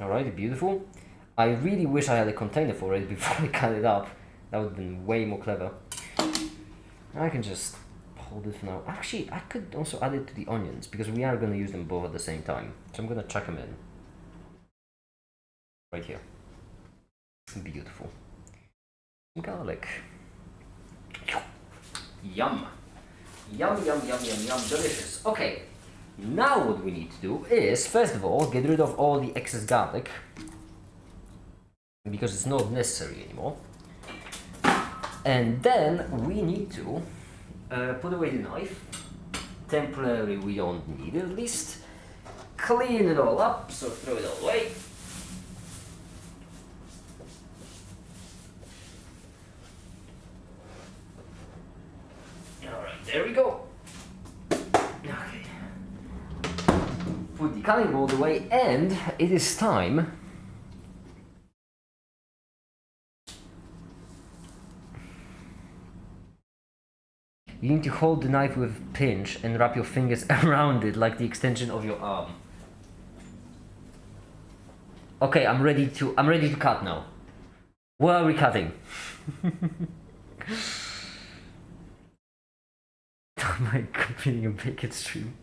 Alright, beautiful. I really wish I had a container for it before I cut it up. That would have been way more clever. I can just hold it for now. Actually, I could also add it to the onions because we are going to use them both at the same time. So I'm going to chuck them in. Right here. Beautiful. Garlic. Yum. Yum, yum, yum, yum, yum. Delicious. Okay. Now what we need to do is, first of all, get rid of all the excess garlic. Because it's not necessary anymore. And then we need to put away the knife. Temporarily we don't need it at least. Clean it all up, so throw it all away. Alright, there we go. Okay. Put the cutting board away, and it is time you need to hold the knife with a pinch and wrap your fingers around it like the extension of your arm. Okay, I'm ready to cut now. What are we cutting? Am I completing a BAKiT stream?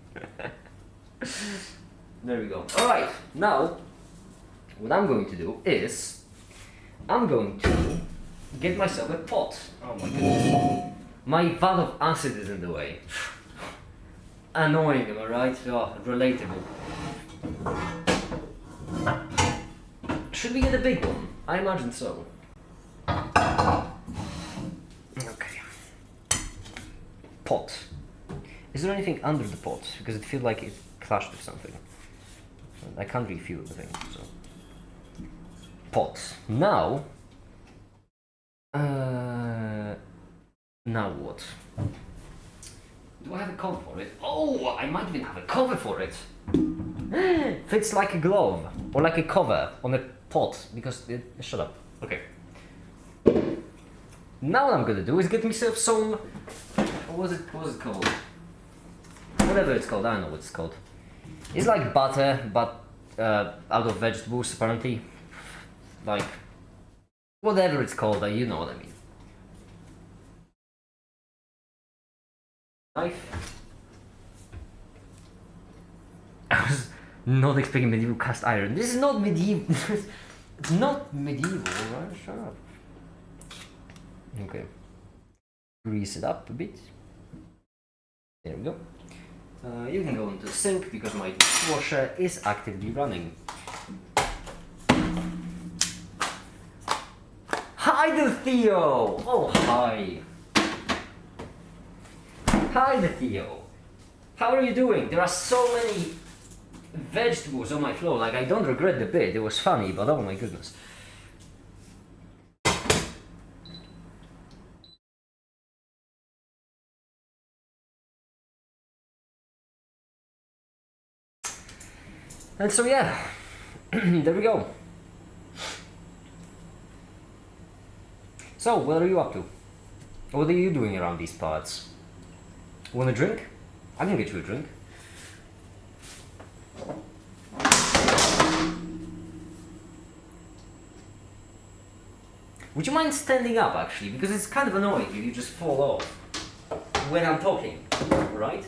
There we go. Alright, now what I'm going to do is I'm going to get myself a pot. Oh my goodness. My vat of acid is in the way. Annoying, am I right? Oh, relatable. Should we get a big one? I imagine so. Okay. Pot. Is there anything under the pot? Because it feels like it clashed with something. I can't really feel the thing, so. Pot. Now. Now what? Do I have a cover for it? Oh, I might even have a cover for it. Fits like a glove or like a cover on a pot because it. Shut up. Okay. Now what I'm gonna do is get myself some. What was it called? Whatever it's called, I don't know what it's called. It's like butter, but out of vegetables apparently. Like whatever it's called, you know what I mean. Knife. I was not expecting medieval cast iron. This is not medieval. It's not medieval, right? Shut up. Okay. Grease it up a bit. There we go. You can go into the sink because my dishwasher is actively running. Hi there, Theo! Oh, hi. Hi there, Theo. How are you doing? There are so many vegetables on my floor. Like, I don't regret the bit. It was funny, but oh my goodness. And so yeah, there we go. So, what are you up to? What are you doing around these parts? Want a drink? I can get you a drink. Would you mind standing up, actually? Because it's kind of annoying if you just fall off when I'm talking, right?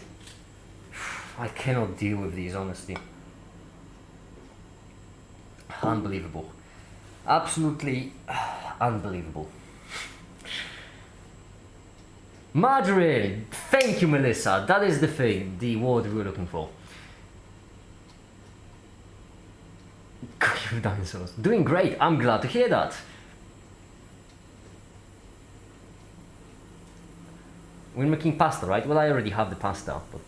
I cannot deal with these, honestly. Unbelievable. Absolutely unbelievable. Margarine! Thank you, Melissa. That is the thing, the word we were looking for. Cooking with dinosaurs. Doing great. I'm glad to hear that. We're making pasta, right? Well, I already have the pasta, but...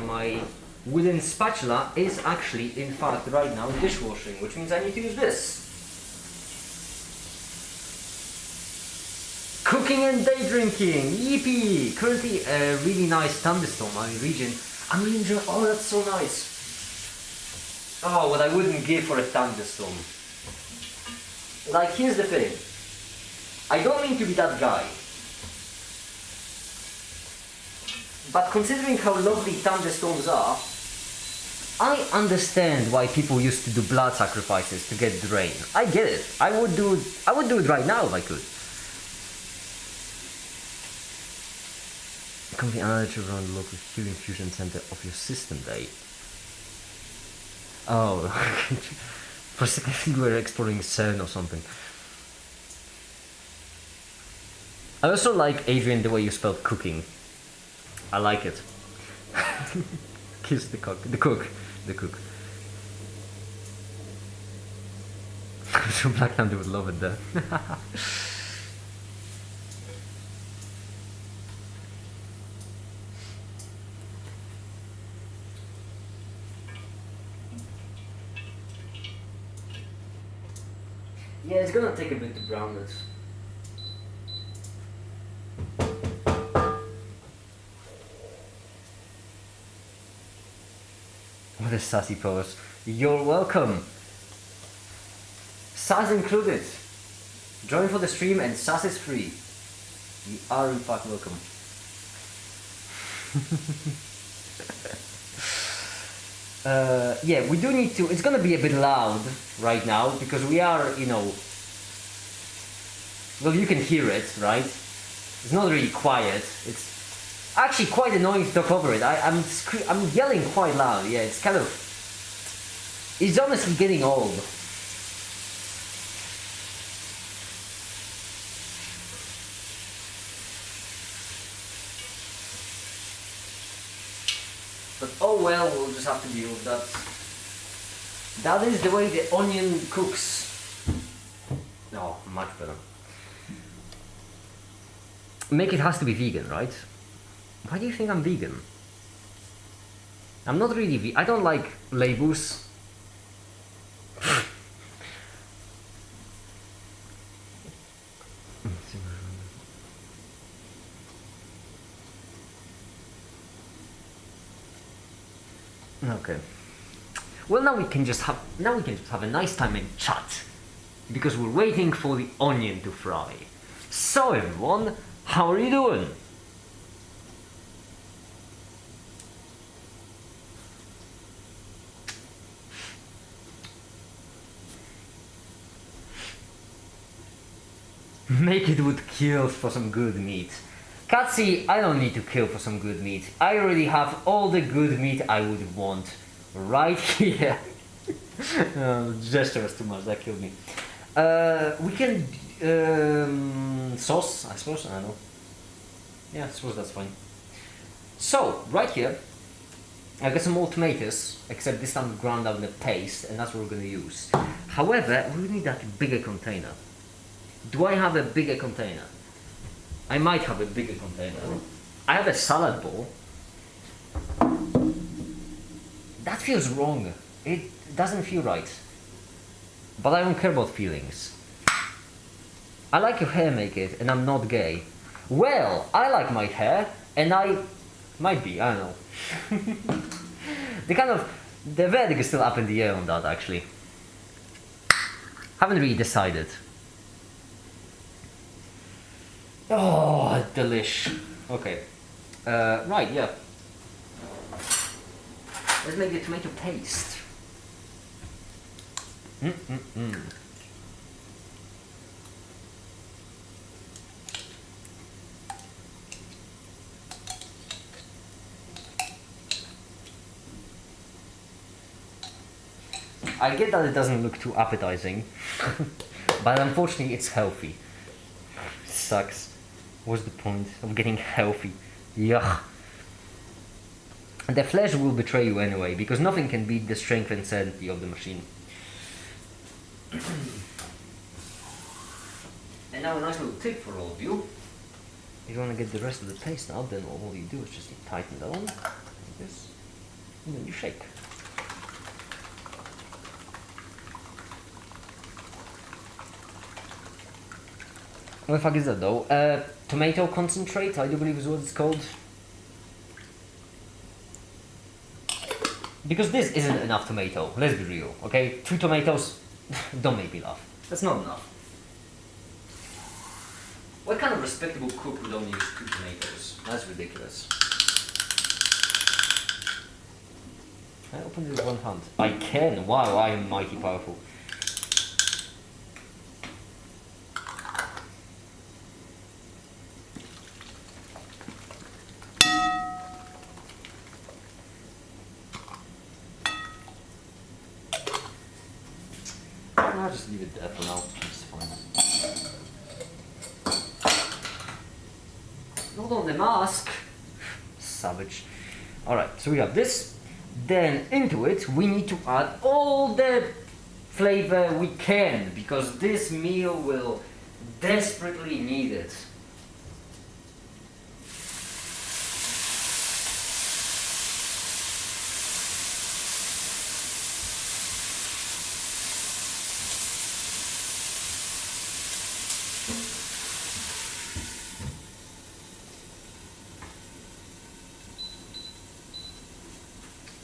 my wooden spatula is actually, in fact, right now dishwashing, which means I need to use this. Cooking and day drinking, yippee! Currently a really nice thunderstorm in my region. I'm really enjoying, oh, that's so nice. Oh, what I wouldn't give for a thunderstorm. Like, here's the thing. I don't mean to be that guy. But considering how lovely thunderstorms are, I understand why people used to do blood sacrifices to get the rain. I get it. I would do it right now if I could. Come the analogy around the local healing fusion center of your system day. Oh, for a second I think we were exploring CERN or something. I also like, Adrian, the way you spelled cooking. I like it. Kiss the cook. The cook. I'm sure Black Thunder would love it there. Yeah, it's gonna take a bit to brown it. What a sassy pose. You're welcome. Sass included. Join for the stream and sass is free. You are in fact welcome. Yeah, we do need to, it's gonna be a bit loud right now because we are, you know, well, you can hear it, right? It's not really quiet. It's actually quite annoying to talk over it. I'm yelling quite loud. Yeah, it's kind of, it's honestly getting old. But oh well, we'll just have to deal with that. That is the way the onion cooks. No, much better. MAKiT has to be vegan, right? Why do you think I'm vegan? I'm not really vegan. I don't like labels. Okay. Well, now we can just have a nice time and chat because we're waiting for the onion to fry. So everyone, how are you doing? MAKiT would kill for some good meat. Katsi, I don't need to kill for some good meat. I already have all the good meat I would want right here. Gesture was too much, that killed me. We can sauce, I suppose, I don't know. Yeah, I suppose that's fine. So, right here, I got some more tomatoes, except this time ground out in a paste, and that's what we're gonna use. However, we need that bigger container. Do I have a bigger container? I might have a bigger container. I have a salad bowl. That feels wrong. It doesn't feel right. But I don't care about feelings. I like your hair, MAKiT, and I'm not gay. Well, I like my hair, and Might be, I don't know. The verdict is still up in the air on that, actually. Haven't really decided. Oh, delish. Okay. Right, yeah. Let's make the tomato paste. I get that it doesn't look too appetizing, but unfortunately it's healthy. It sucks. What's the point of getting healthy? Yuck. The flesh will betray you anyway, because nothing can beat the strength and sanity of the machine. And now a nice little tip for all of you. If you want to get the rest of the paste out, then all you do is just tighten that on, like this, and then you shake. What the fuck is that though? Tomato concentrate, I do believe is what it's called. Because this isn't enough tomato, let's be real, okay? 2 tomatoes, don't make me laugh. That's not enough. What kind of respectable cook would only use 2 tomatoes? That's ridiculous. Can I open it with one hand? I can, wow, I am mighty powerful. I'll just leave it there for now, it's fine. Not on the mask! Savage. Alright, so we have this. Then into it we need to add all the flavor we can, because this meal will desperately need it.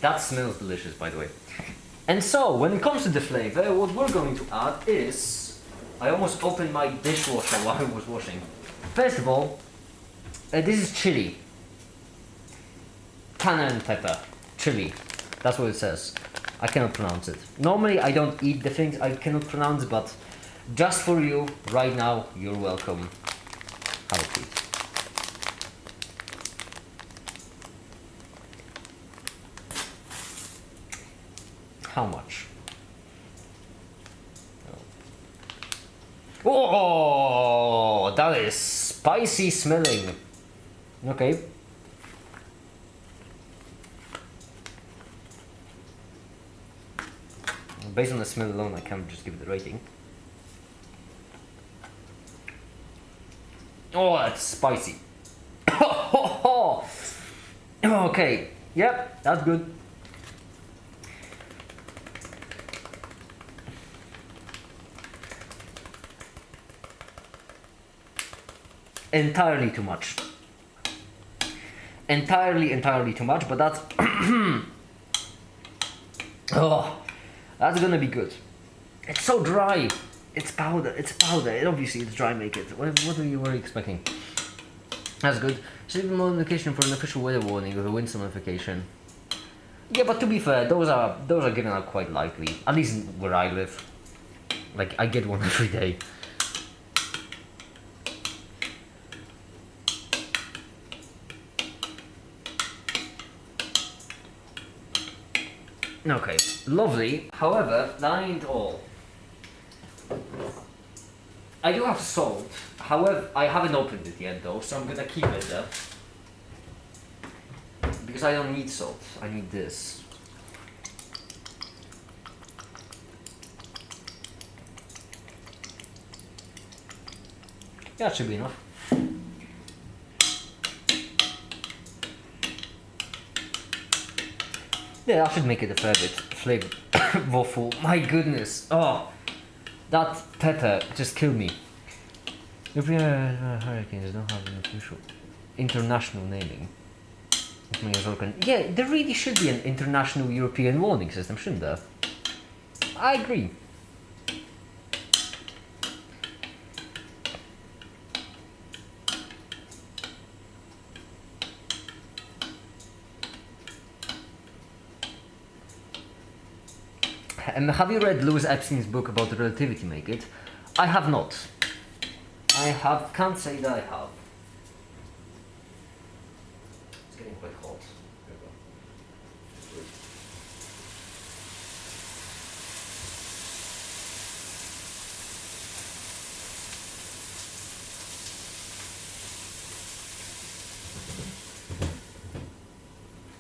That smells delicious, by the way. And so, when it comes to the flavor, what we're going to add is... I almost opened my dishwasher while I was washing. First of all, this is chili. Cayenne pepper. Chili. That's what it says. I cannot pronounce it. Normally, I don't eat the things I cannot pronounce, but just for you, right now, you're welcome. Have a treat. How much? Oh, that is spicy smelling. Okay. Based on the smell alone, I can't just give it a rating. Oh, that's spicy. Okay. Yep, that's good. Entirely too much. Entirely too much, but that's... oh, that's gonna be good. It's so dry. It's powder. Obviously, it's dry, make it. What were you expecting? That's good. Sleep mode notification for an official weather warning with a wind notification. Yeah, but to be fair, those are given out quite lightly. At least where I live. Like, I get one every day. Okay, lovely. However, that ain't all. I do have salt. However, I haven't opened it yet though, so I'm gonna keep it there. Because I don't need salt, I need this. That should be enough. Yeah, I should make it a fair bit flavorful. My goodness, oh, that pepper just killed me. European hurricanes don't have an official international naming. Yeah, there really should be an international European warning system, shouldn't there? I agree. Have you read Louis Epstein's book about relativity, MAKiT? I have not. Can't say that I have. It's getting quite hot. There we go. Good.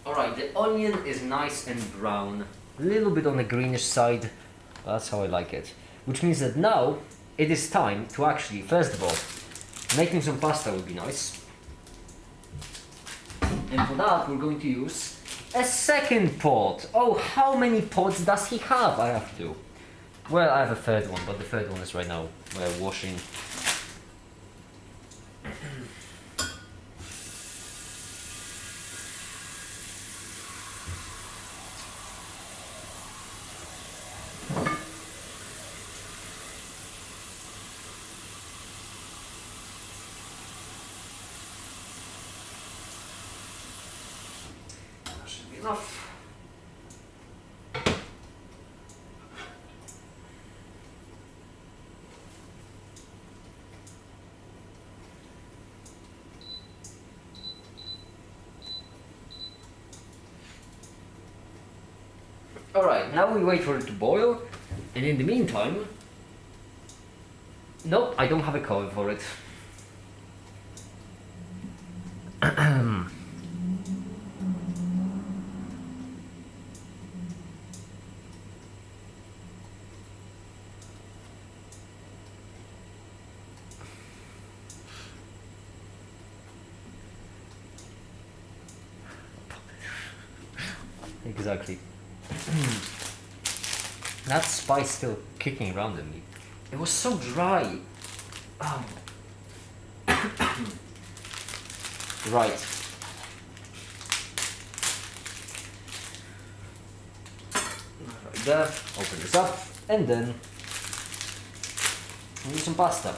Alright, the onion is nice and brown. A little bit on the greenish side. That's how I like it. Which means that now it is time to actually, first of all, making some pasta would be nice. And for that we're going to use a second pot. Oh, how many pots does he have? I have two. Well, I have a third one, but the third one is right now washing. Enough. Alright, now we wait for it to boil, and in the meantime... Nope, I don't have a cover for it. Exactly. That spice still kicking around in me. It was so dry. Right. Right there. Open this up, and then we need some pasta.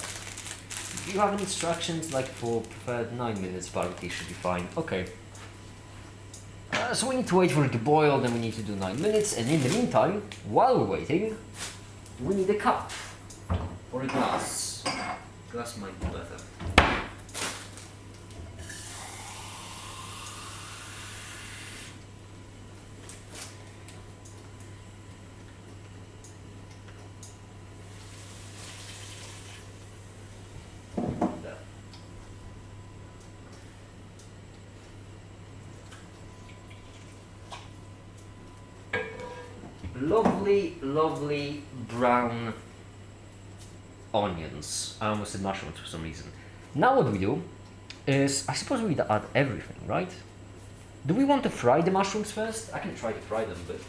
Do you have any instructions like for preferred 9 minutes? BAKiT should be fine. Okay. So we need to wait for it to boil, then we need to do 9 minutes, and in the meantime, while we're waiting, we need a cup or a glass. Glass might be better. Lovely, lovely brown onions. I almost said mushrooms for some reason. Now what we do is, I suppose we need to add everything, right? Do we want to fry the mushrooms first? I can try to fry them, but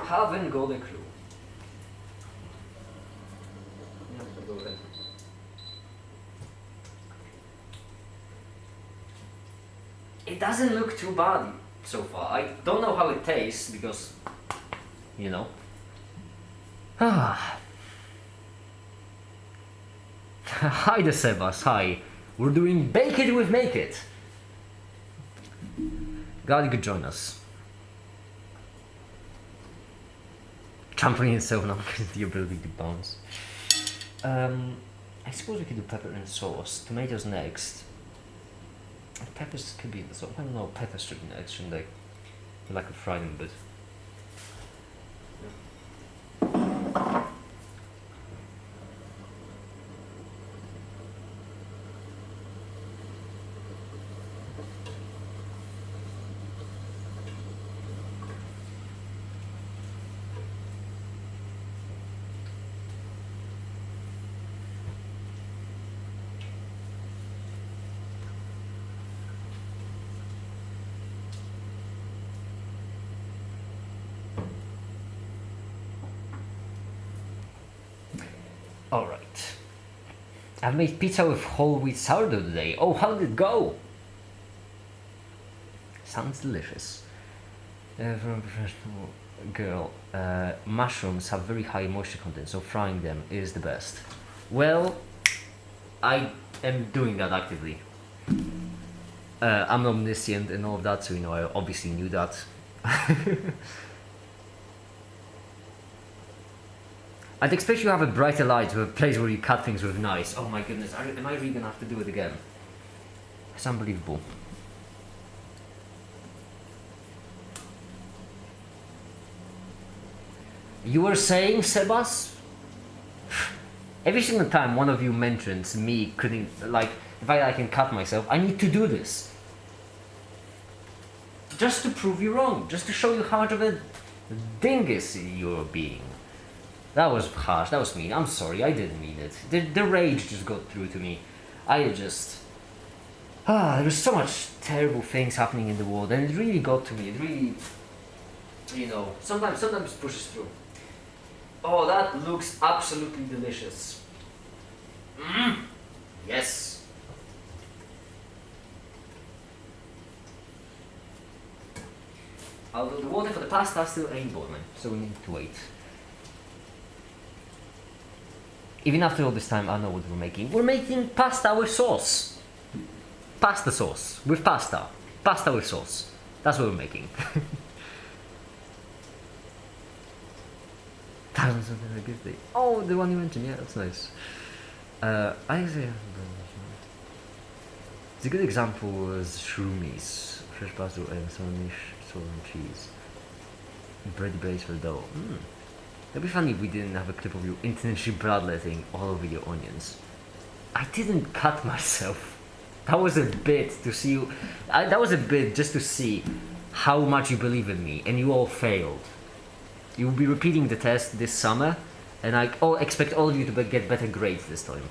haven't got a clue. Yeah, go ahead. It doesn't look too bad so far. I don't know how it tastes because, you know. Hi there, Sebas. Hi. We're doing BAKiT with MAKiT. Glad you could join us. Trampoline itself now because the ability to bounce. I suppose we could do pepper and sauce. Tomatoes next. Peppers could be in the sauce. I don't know, peppers should be next, shouldn't they? I like to fry them a bit. Alright. I've made pizza with whole wheat sourdough today. Oh, how did it go? Sounds delicious. From a professional girl, mushrooms have very high moisture content, so frying them is the best. Well, I am doing that actively. I'm omniscient and all of that, so you know I obviously knew that. I'd expect you to have a brighter light to a place where you cut things with knives. Oh my goodness, am I really gonna have to do it again? It's unbelievable. You were saying, Sebas? Every single time one of you mentions me couldn't, like, if I can cut myself, I need to do this. Just to prove you wrong, just to show you how much of a dingus you're being. That was harsh, that was mean, I'm sorry, I didn't mean it. The rage just got through to me. There was so much terrible things happening in the world, and it really got to me, it really, you know, sometimes pushes through. Oh, that looks absolutely delicious. Yes. Although the water for the pasta still ain't boiling, so we need to wait. Even after all this time, I know what we're making. We're making pasta with sauce. Pasta sauce with pasta. Pasta with sauce. That's what we're making. Thousands of a good day. Oh, the one you mentioned, yeah, that's nice. It's a good example was shroomies, fresh basil and some salt and cheese. Bready base for the dough. It'd be funny if we didn't have a clip of you intentionally bloodletting all over your onions. I didn't cut myself. That was a bit to see you. That was a bit just to see how much you believe in me, and you all failed. You will be repeating the test this summer, and I expect all of you to get better grades this time.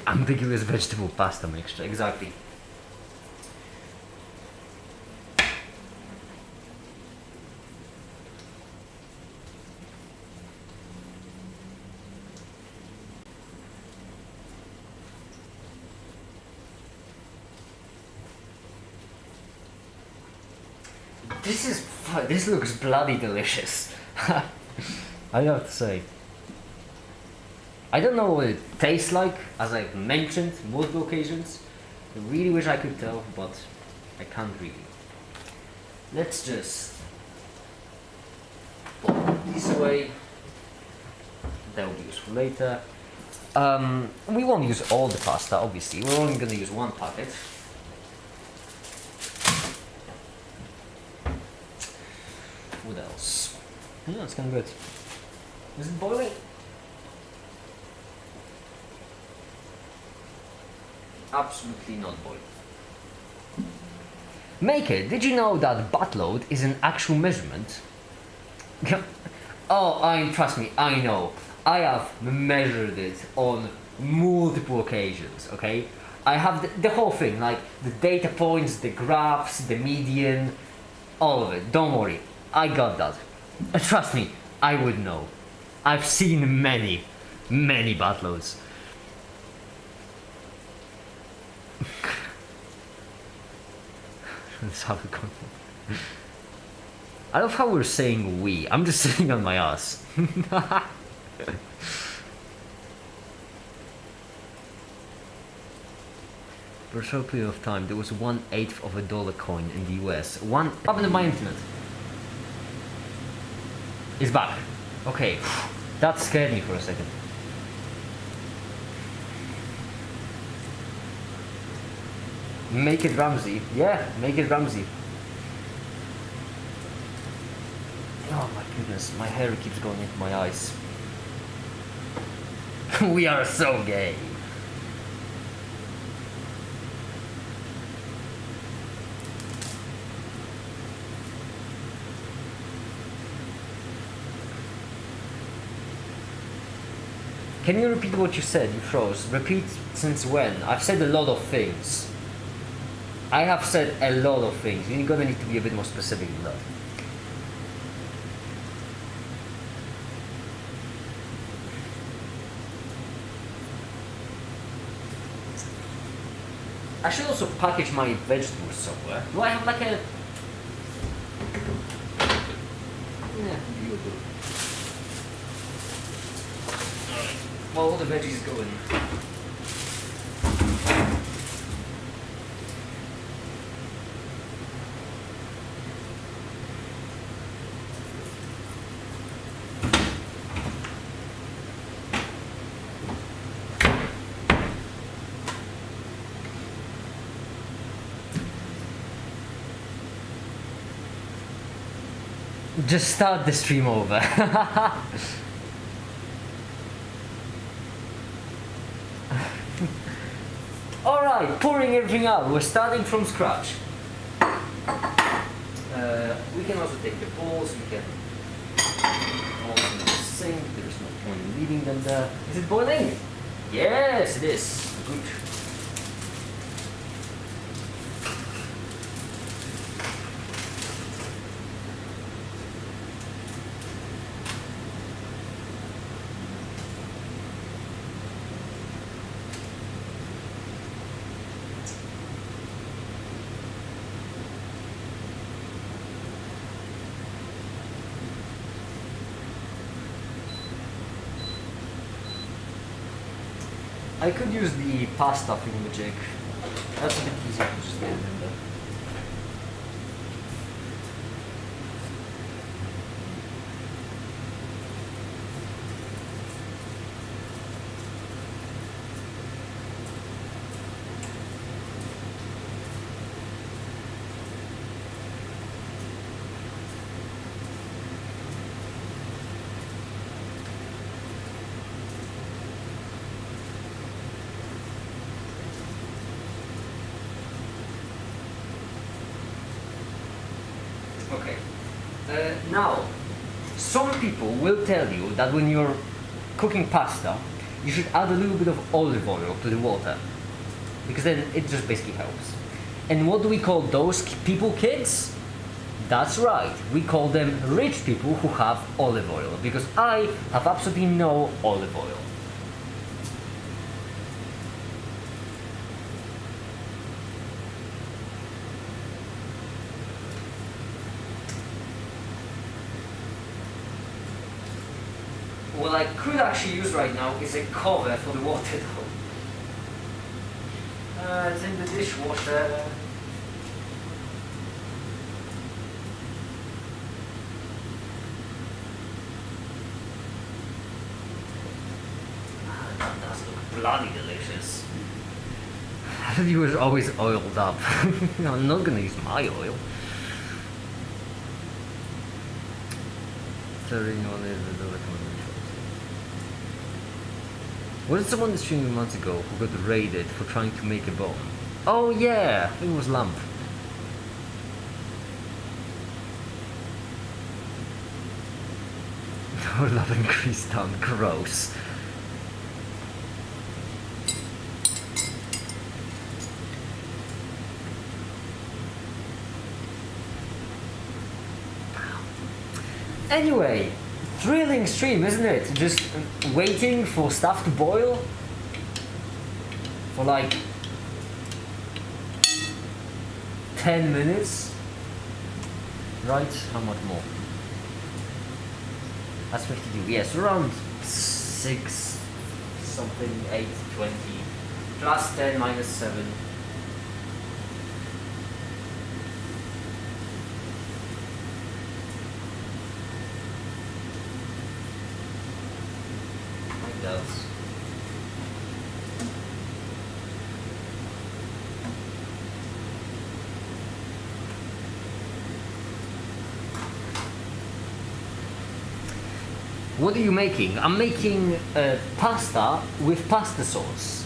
Ambiguous vegetable pasta mixture, exactly. This looks bloody delicious. I have to say. I don't know what it tastes like, as I've mentioned multiple occasions. I really wish I could tell, but I can't really. Let's just put this away. That will be useful later. We won't use all the pasta, obviously. We're only going to use one packet. What else? Yeah, it's kind of good. Is it boiling? Absolutely not boiling. MAKiT, did you know that butt load is an actual measurement? Trust me, I know. I have measured it on multiple occasions, okay? I have the whole thing, like the data points, the graphs, the median, all of it. Don't worry, I got that. Trust me, I would know. I've seen many butt loads. That's how it comes. I love how we're saying we. I'm just sitting on my ass. For a short period of time, there was 1/8 of a dollar coin in the US. What happened to my internet? It's back. Okay, that scared me for a second. MAKiT Ramsey. Yeah, MAKiT Ramsey. Oh my goodness, my hair keeps going into my eyes. We are so gay. Can you repeat what you said? You froze. Repeat since when? I've said a lot of things. I have said a lot of things. You're gonna need to be a bit more specific than that. I should also package my vegetables somewhere. Do I have like a... Yeah, you do. Alright. Well, all the veggies go in. Just start the stream over. Alright, pouring everything out. We're starting from scratch. We can also take the bowls, we can also in the sink. There's no point in leaving them there. Is it boiling? Yes, it is. Good. I could use the pasta thingamajig. That's a bit easier to just get it in there. Okay. Now, some people will tell you that when you're cooking pasta, you should add a little bit of olive oil to the water, because then it just basically helps. And what do we call those people, kids? That's right, we call them rich people who have olive oil, because I have absolutely no olive oil. What I could actually use right now is a cover for the water though. It's in the dishwasher. That does look bloody delicious. He was always oiled up. I'm not gonna use my oil. 31 is the recommendation. Was it someone streaming months ago who got raided for trying to make a bomb? Oh yeah, I think it was Lamp. No love and grease down, gross. Anyway, thrilling stream, isn't it? Just waiting for stuff to boil for like 10 minutes. Right? How much more? That's 52. Yes, around 6 something, 8, 20. Plus 10 minus 7. Does. What are you making? I'm making pasta with pasta sauce.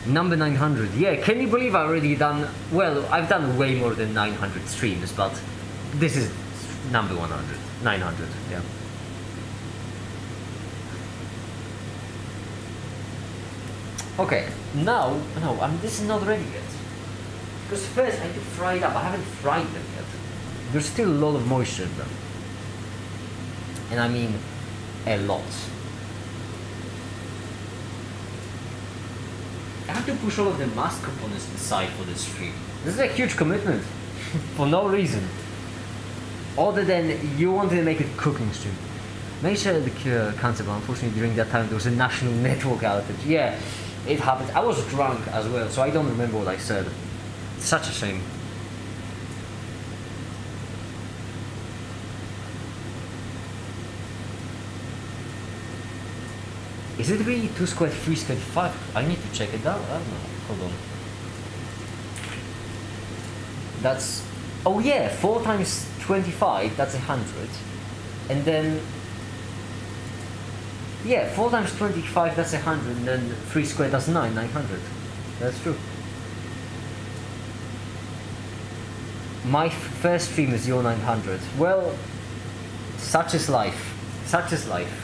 Number 900. Yeah, can you believe I've already done... Well, I've done way more than 900 streams, but this is number 100. 900, yeah. Okay, now... No, this is not ready yet. Because first I need to fry it up. I haven't fried them yet. There's still a lot of moisture in them. And I mean, a lot. I have to push all of the mask components inside for this stream. This is a huge commitment for no reason. Other than you wanted to make a cooking stream. Make sure the cancel, but unfortunately during that time there was a national network outage. Yeah, it happened. I was drunk as well, so I don't remember what I said. Such a shame. Is it really 2 squared 3 squared 5? I need to check it out. I don't know. Hold on. That's... Oh yeah, 4 times 25, that's 100. And then... Yeah, 4 times 25, that's 100. And then 3 squared, that's 900. That's true. My first stream is your 900. Well, such is life. Such is life.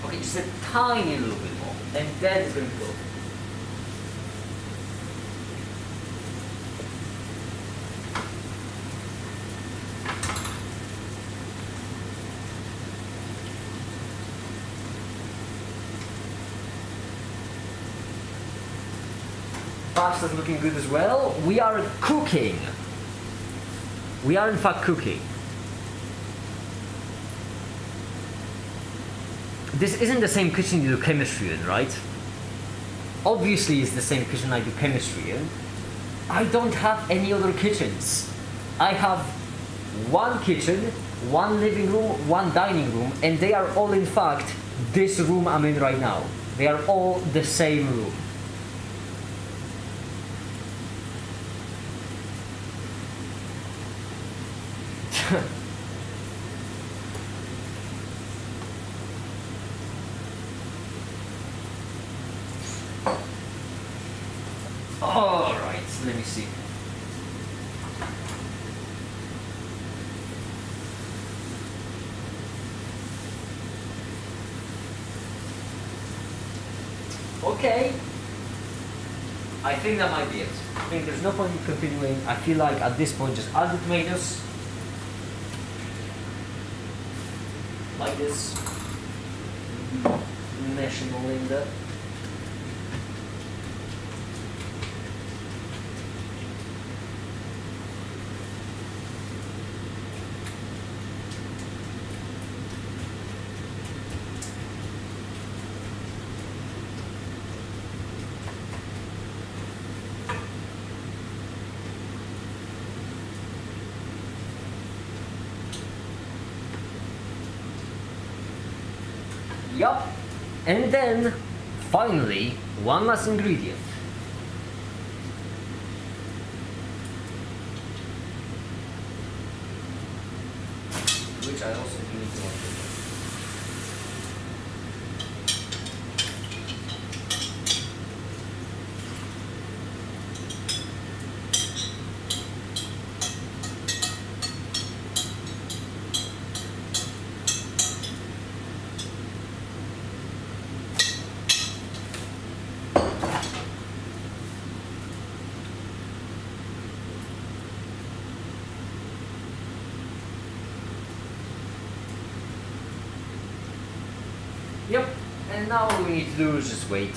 Okay, just a tiny little bit more, and then it's going to go. Pasta's looking good as well. We are cooking. We are in fact cooking. This isn't the same kitchen you do chemistry in, right? Obviously it's the same kitchen I do chemistry in. I don't have any other kitchens. I have one kitchen, one living room, one dining room, and they are all in fact this room I'm in right now. They are all the same room. Alright, let me see. Okay. I think that might be it. I think there's no point in continuing. I feel like at this point just add the tomatoes. Like this. Mesh them all in there. Yup. And then, finally, one last ingredient. Which I also need to want. Yep, and now all we need to do is just wait.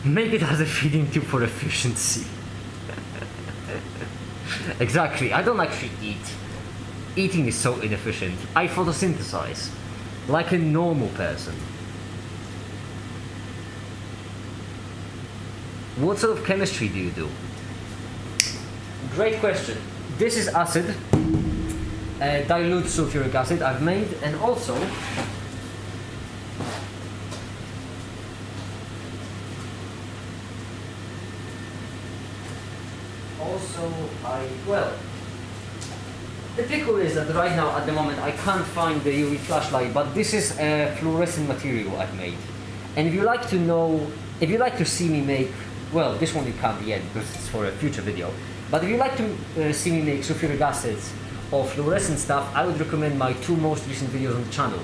Make it as a feeding tube for efficiency. Exactly, I don't actually eat. Eating is so inefficient. I photosynthesize, like a normal person. What sort of chemistry do you do? Great question. This is acid. Dilute sulfuric acid I've made, and also the pickle is that right now at the moment I can't find the UV flashlight, but this is a fluorescent material I've made, and if you like to see me make, well, this one you can't yet because it's for a future video, but if you like to see me make sulfuric acid or fluorescent stuff, I would recommend my 2 most recent videos on the channel.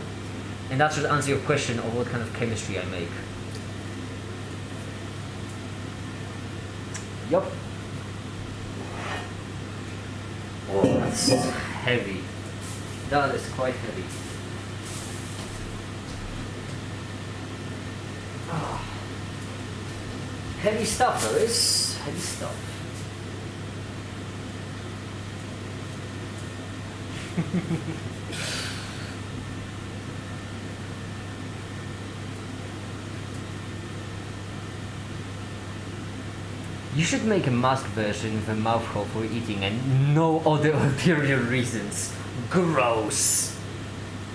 And that should answer your question of what kind of chemistry I make. Yup. Oh, that's heavy. That is quite heavy. Ah. Heavy stuff, there is. Heavy stuff. You should make a mask version with a mouth hole for eating and no other ulterior reasons. Gross.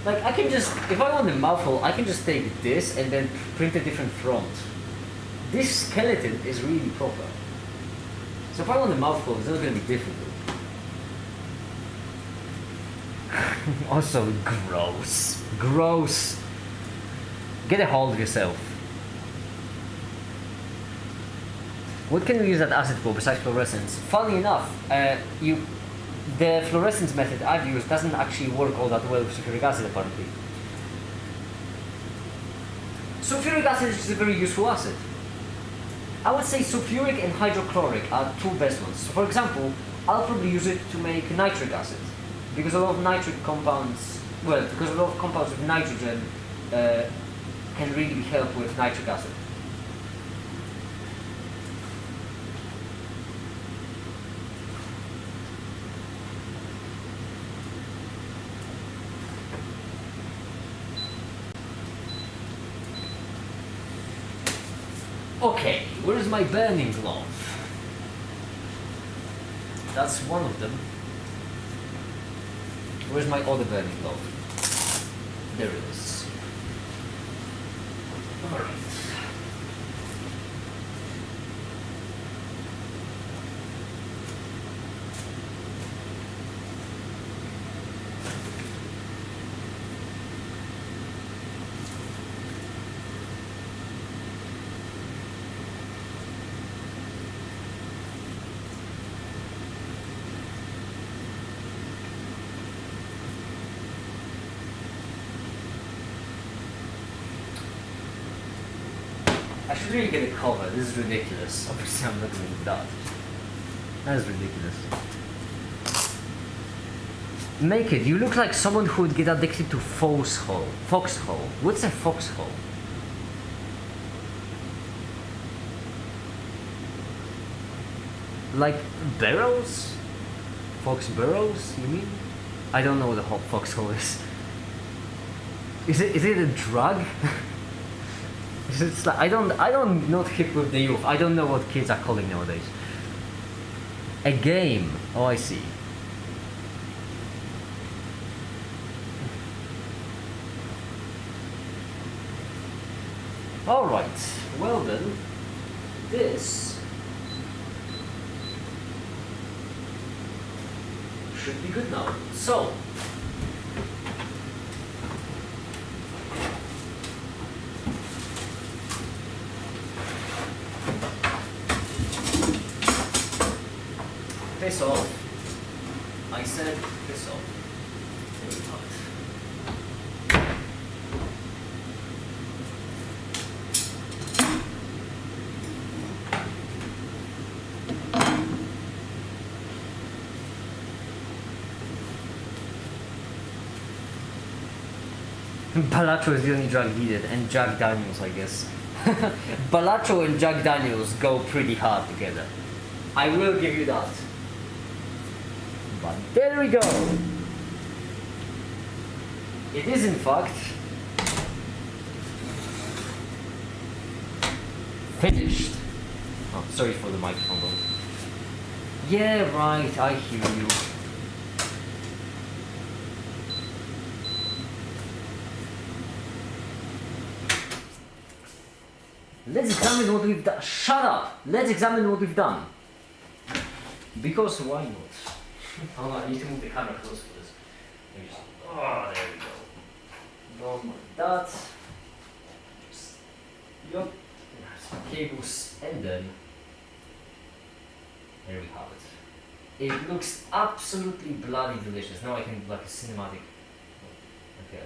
Like, I can just, if I want a mouth hole, I can just take this and then print a different front. This skeleton is really proper. So if I want a mouth hole, it's not gonna be difficult. Also, gross. Gross. Get a hold of yourself. What can we use that acid for besides fluorescence? Funny enough, the fluorescence method I've used doesn't actually work all that well with sulfuric acid apparently. Sulfuric acid is a very useful acid. I would say sulfuric and hydrochloric are two best ones. So for example, I'll probably use it to make nitric acid. Because a lot of nitric compounds, because a lot of compounds with nitrogen can really help with nitric acid. Okay, where is my burning glove? That's one of them. Where's my other burning glove? There it is. Alright. I should really get a cover. This is ridiculous. Obviously, I'm not going to do that. That is ridiculous. MAKiT, you look like someone who would get addicted to foxhole. Foxhole. What's a foxhole? Like burrows? Fox burrows, you mean? I don't know what a foxhole is. Is it a drug? It's like, I'm not hip with the youth. I don't know what kids are calling nowadays. A game. Oh, I see. Alright. Well then, this should be good now. So, piss off. I said piss off. There we have it. Balatro is the only drug needed, and Jack Daniels, I guess. Balatro and Jack Daniels go pretty hard together. I will give you that. But there we go. It is in fact finished. Oh, sorry for the microphone though. Yeah, right, I hear you. Let's examine what we've done. Shut up! Let's examine what we've done. Because why not? Hold on, I need to move the camera close to this. Oh, there we go. Don't mind that. Just, yup. Some cables, and then there we have it. It looks absolutely bloody delicious. Now I can do like a cinematic. Okay.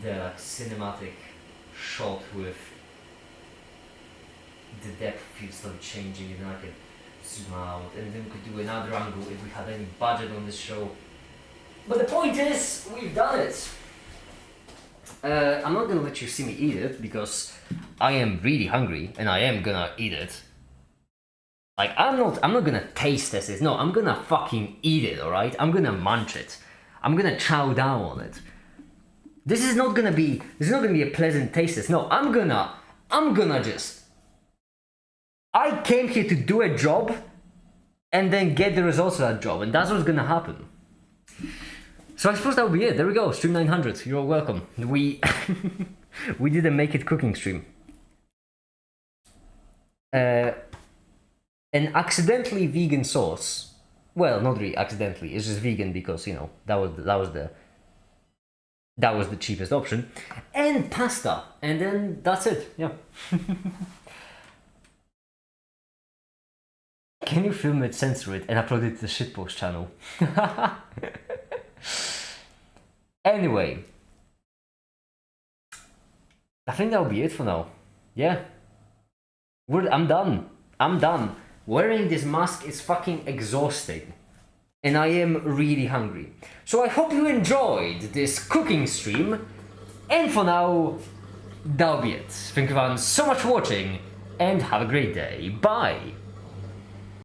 the cinematic shot with the depth of field slowly changing, and then I can zoom out, and then we could do another angle if we had any budget on this show. But the point is, we've done it. I'm not gonna let you see me eat it because I am really hungry and I am gonna eat it. Like I'm not gonna taste test it. No, I'm gonna fucking eat it. All right, I'm gonna munch it. I'm gonna chow down on it. This is not gonna be a pleasant taste test. No, I'm gonna just. I came here to do a job and then get the results of that job, and that's what's gonna happen. So I suppose that would be it. There we go, stream 900. You're welcome. We did a MAKiT cooking stream. An accidentally vegan sauce. Well, not really accidentally. It's just vegan because you know that was the cheapest option, and pasta, and then that's it. Yeah. Can you film it, censor it, and upload it to the shitpost channel? Anyway, I think that'll be it for now. Yeah. I'm done. Wearing this mask is fucking exhausting. And I am really hungry. So I hope you enjoyed this cooking stream. And for now, that'll be it. Thank you everyone so much for watching. And have a great day. Bye.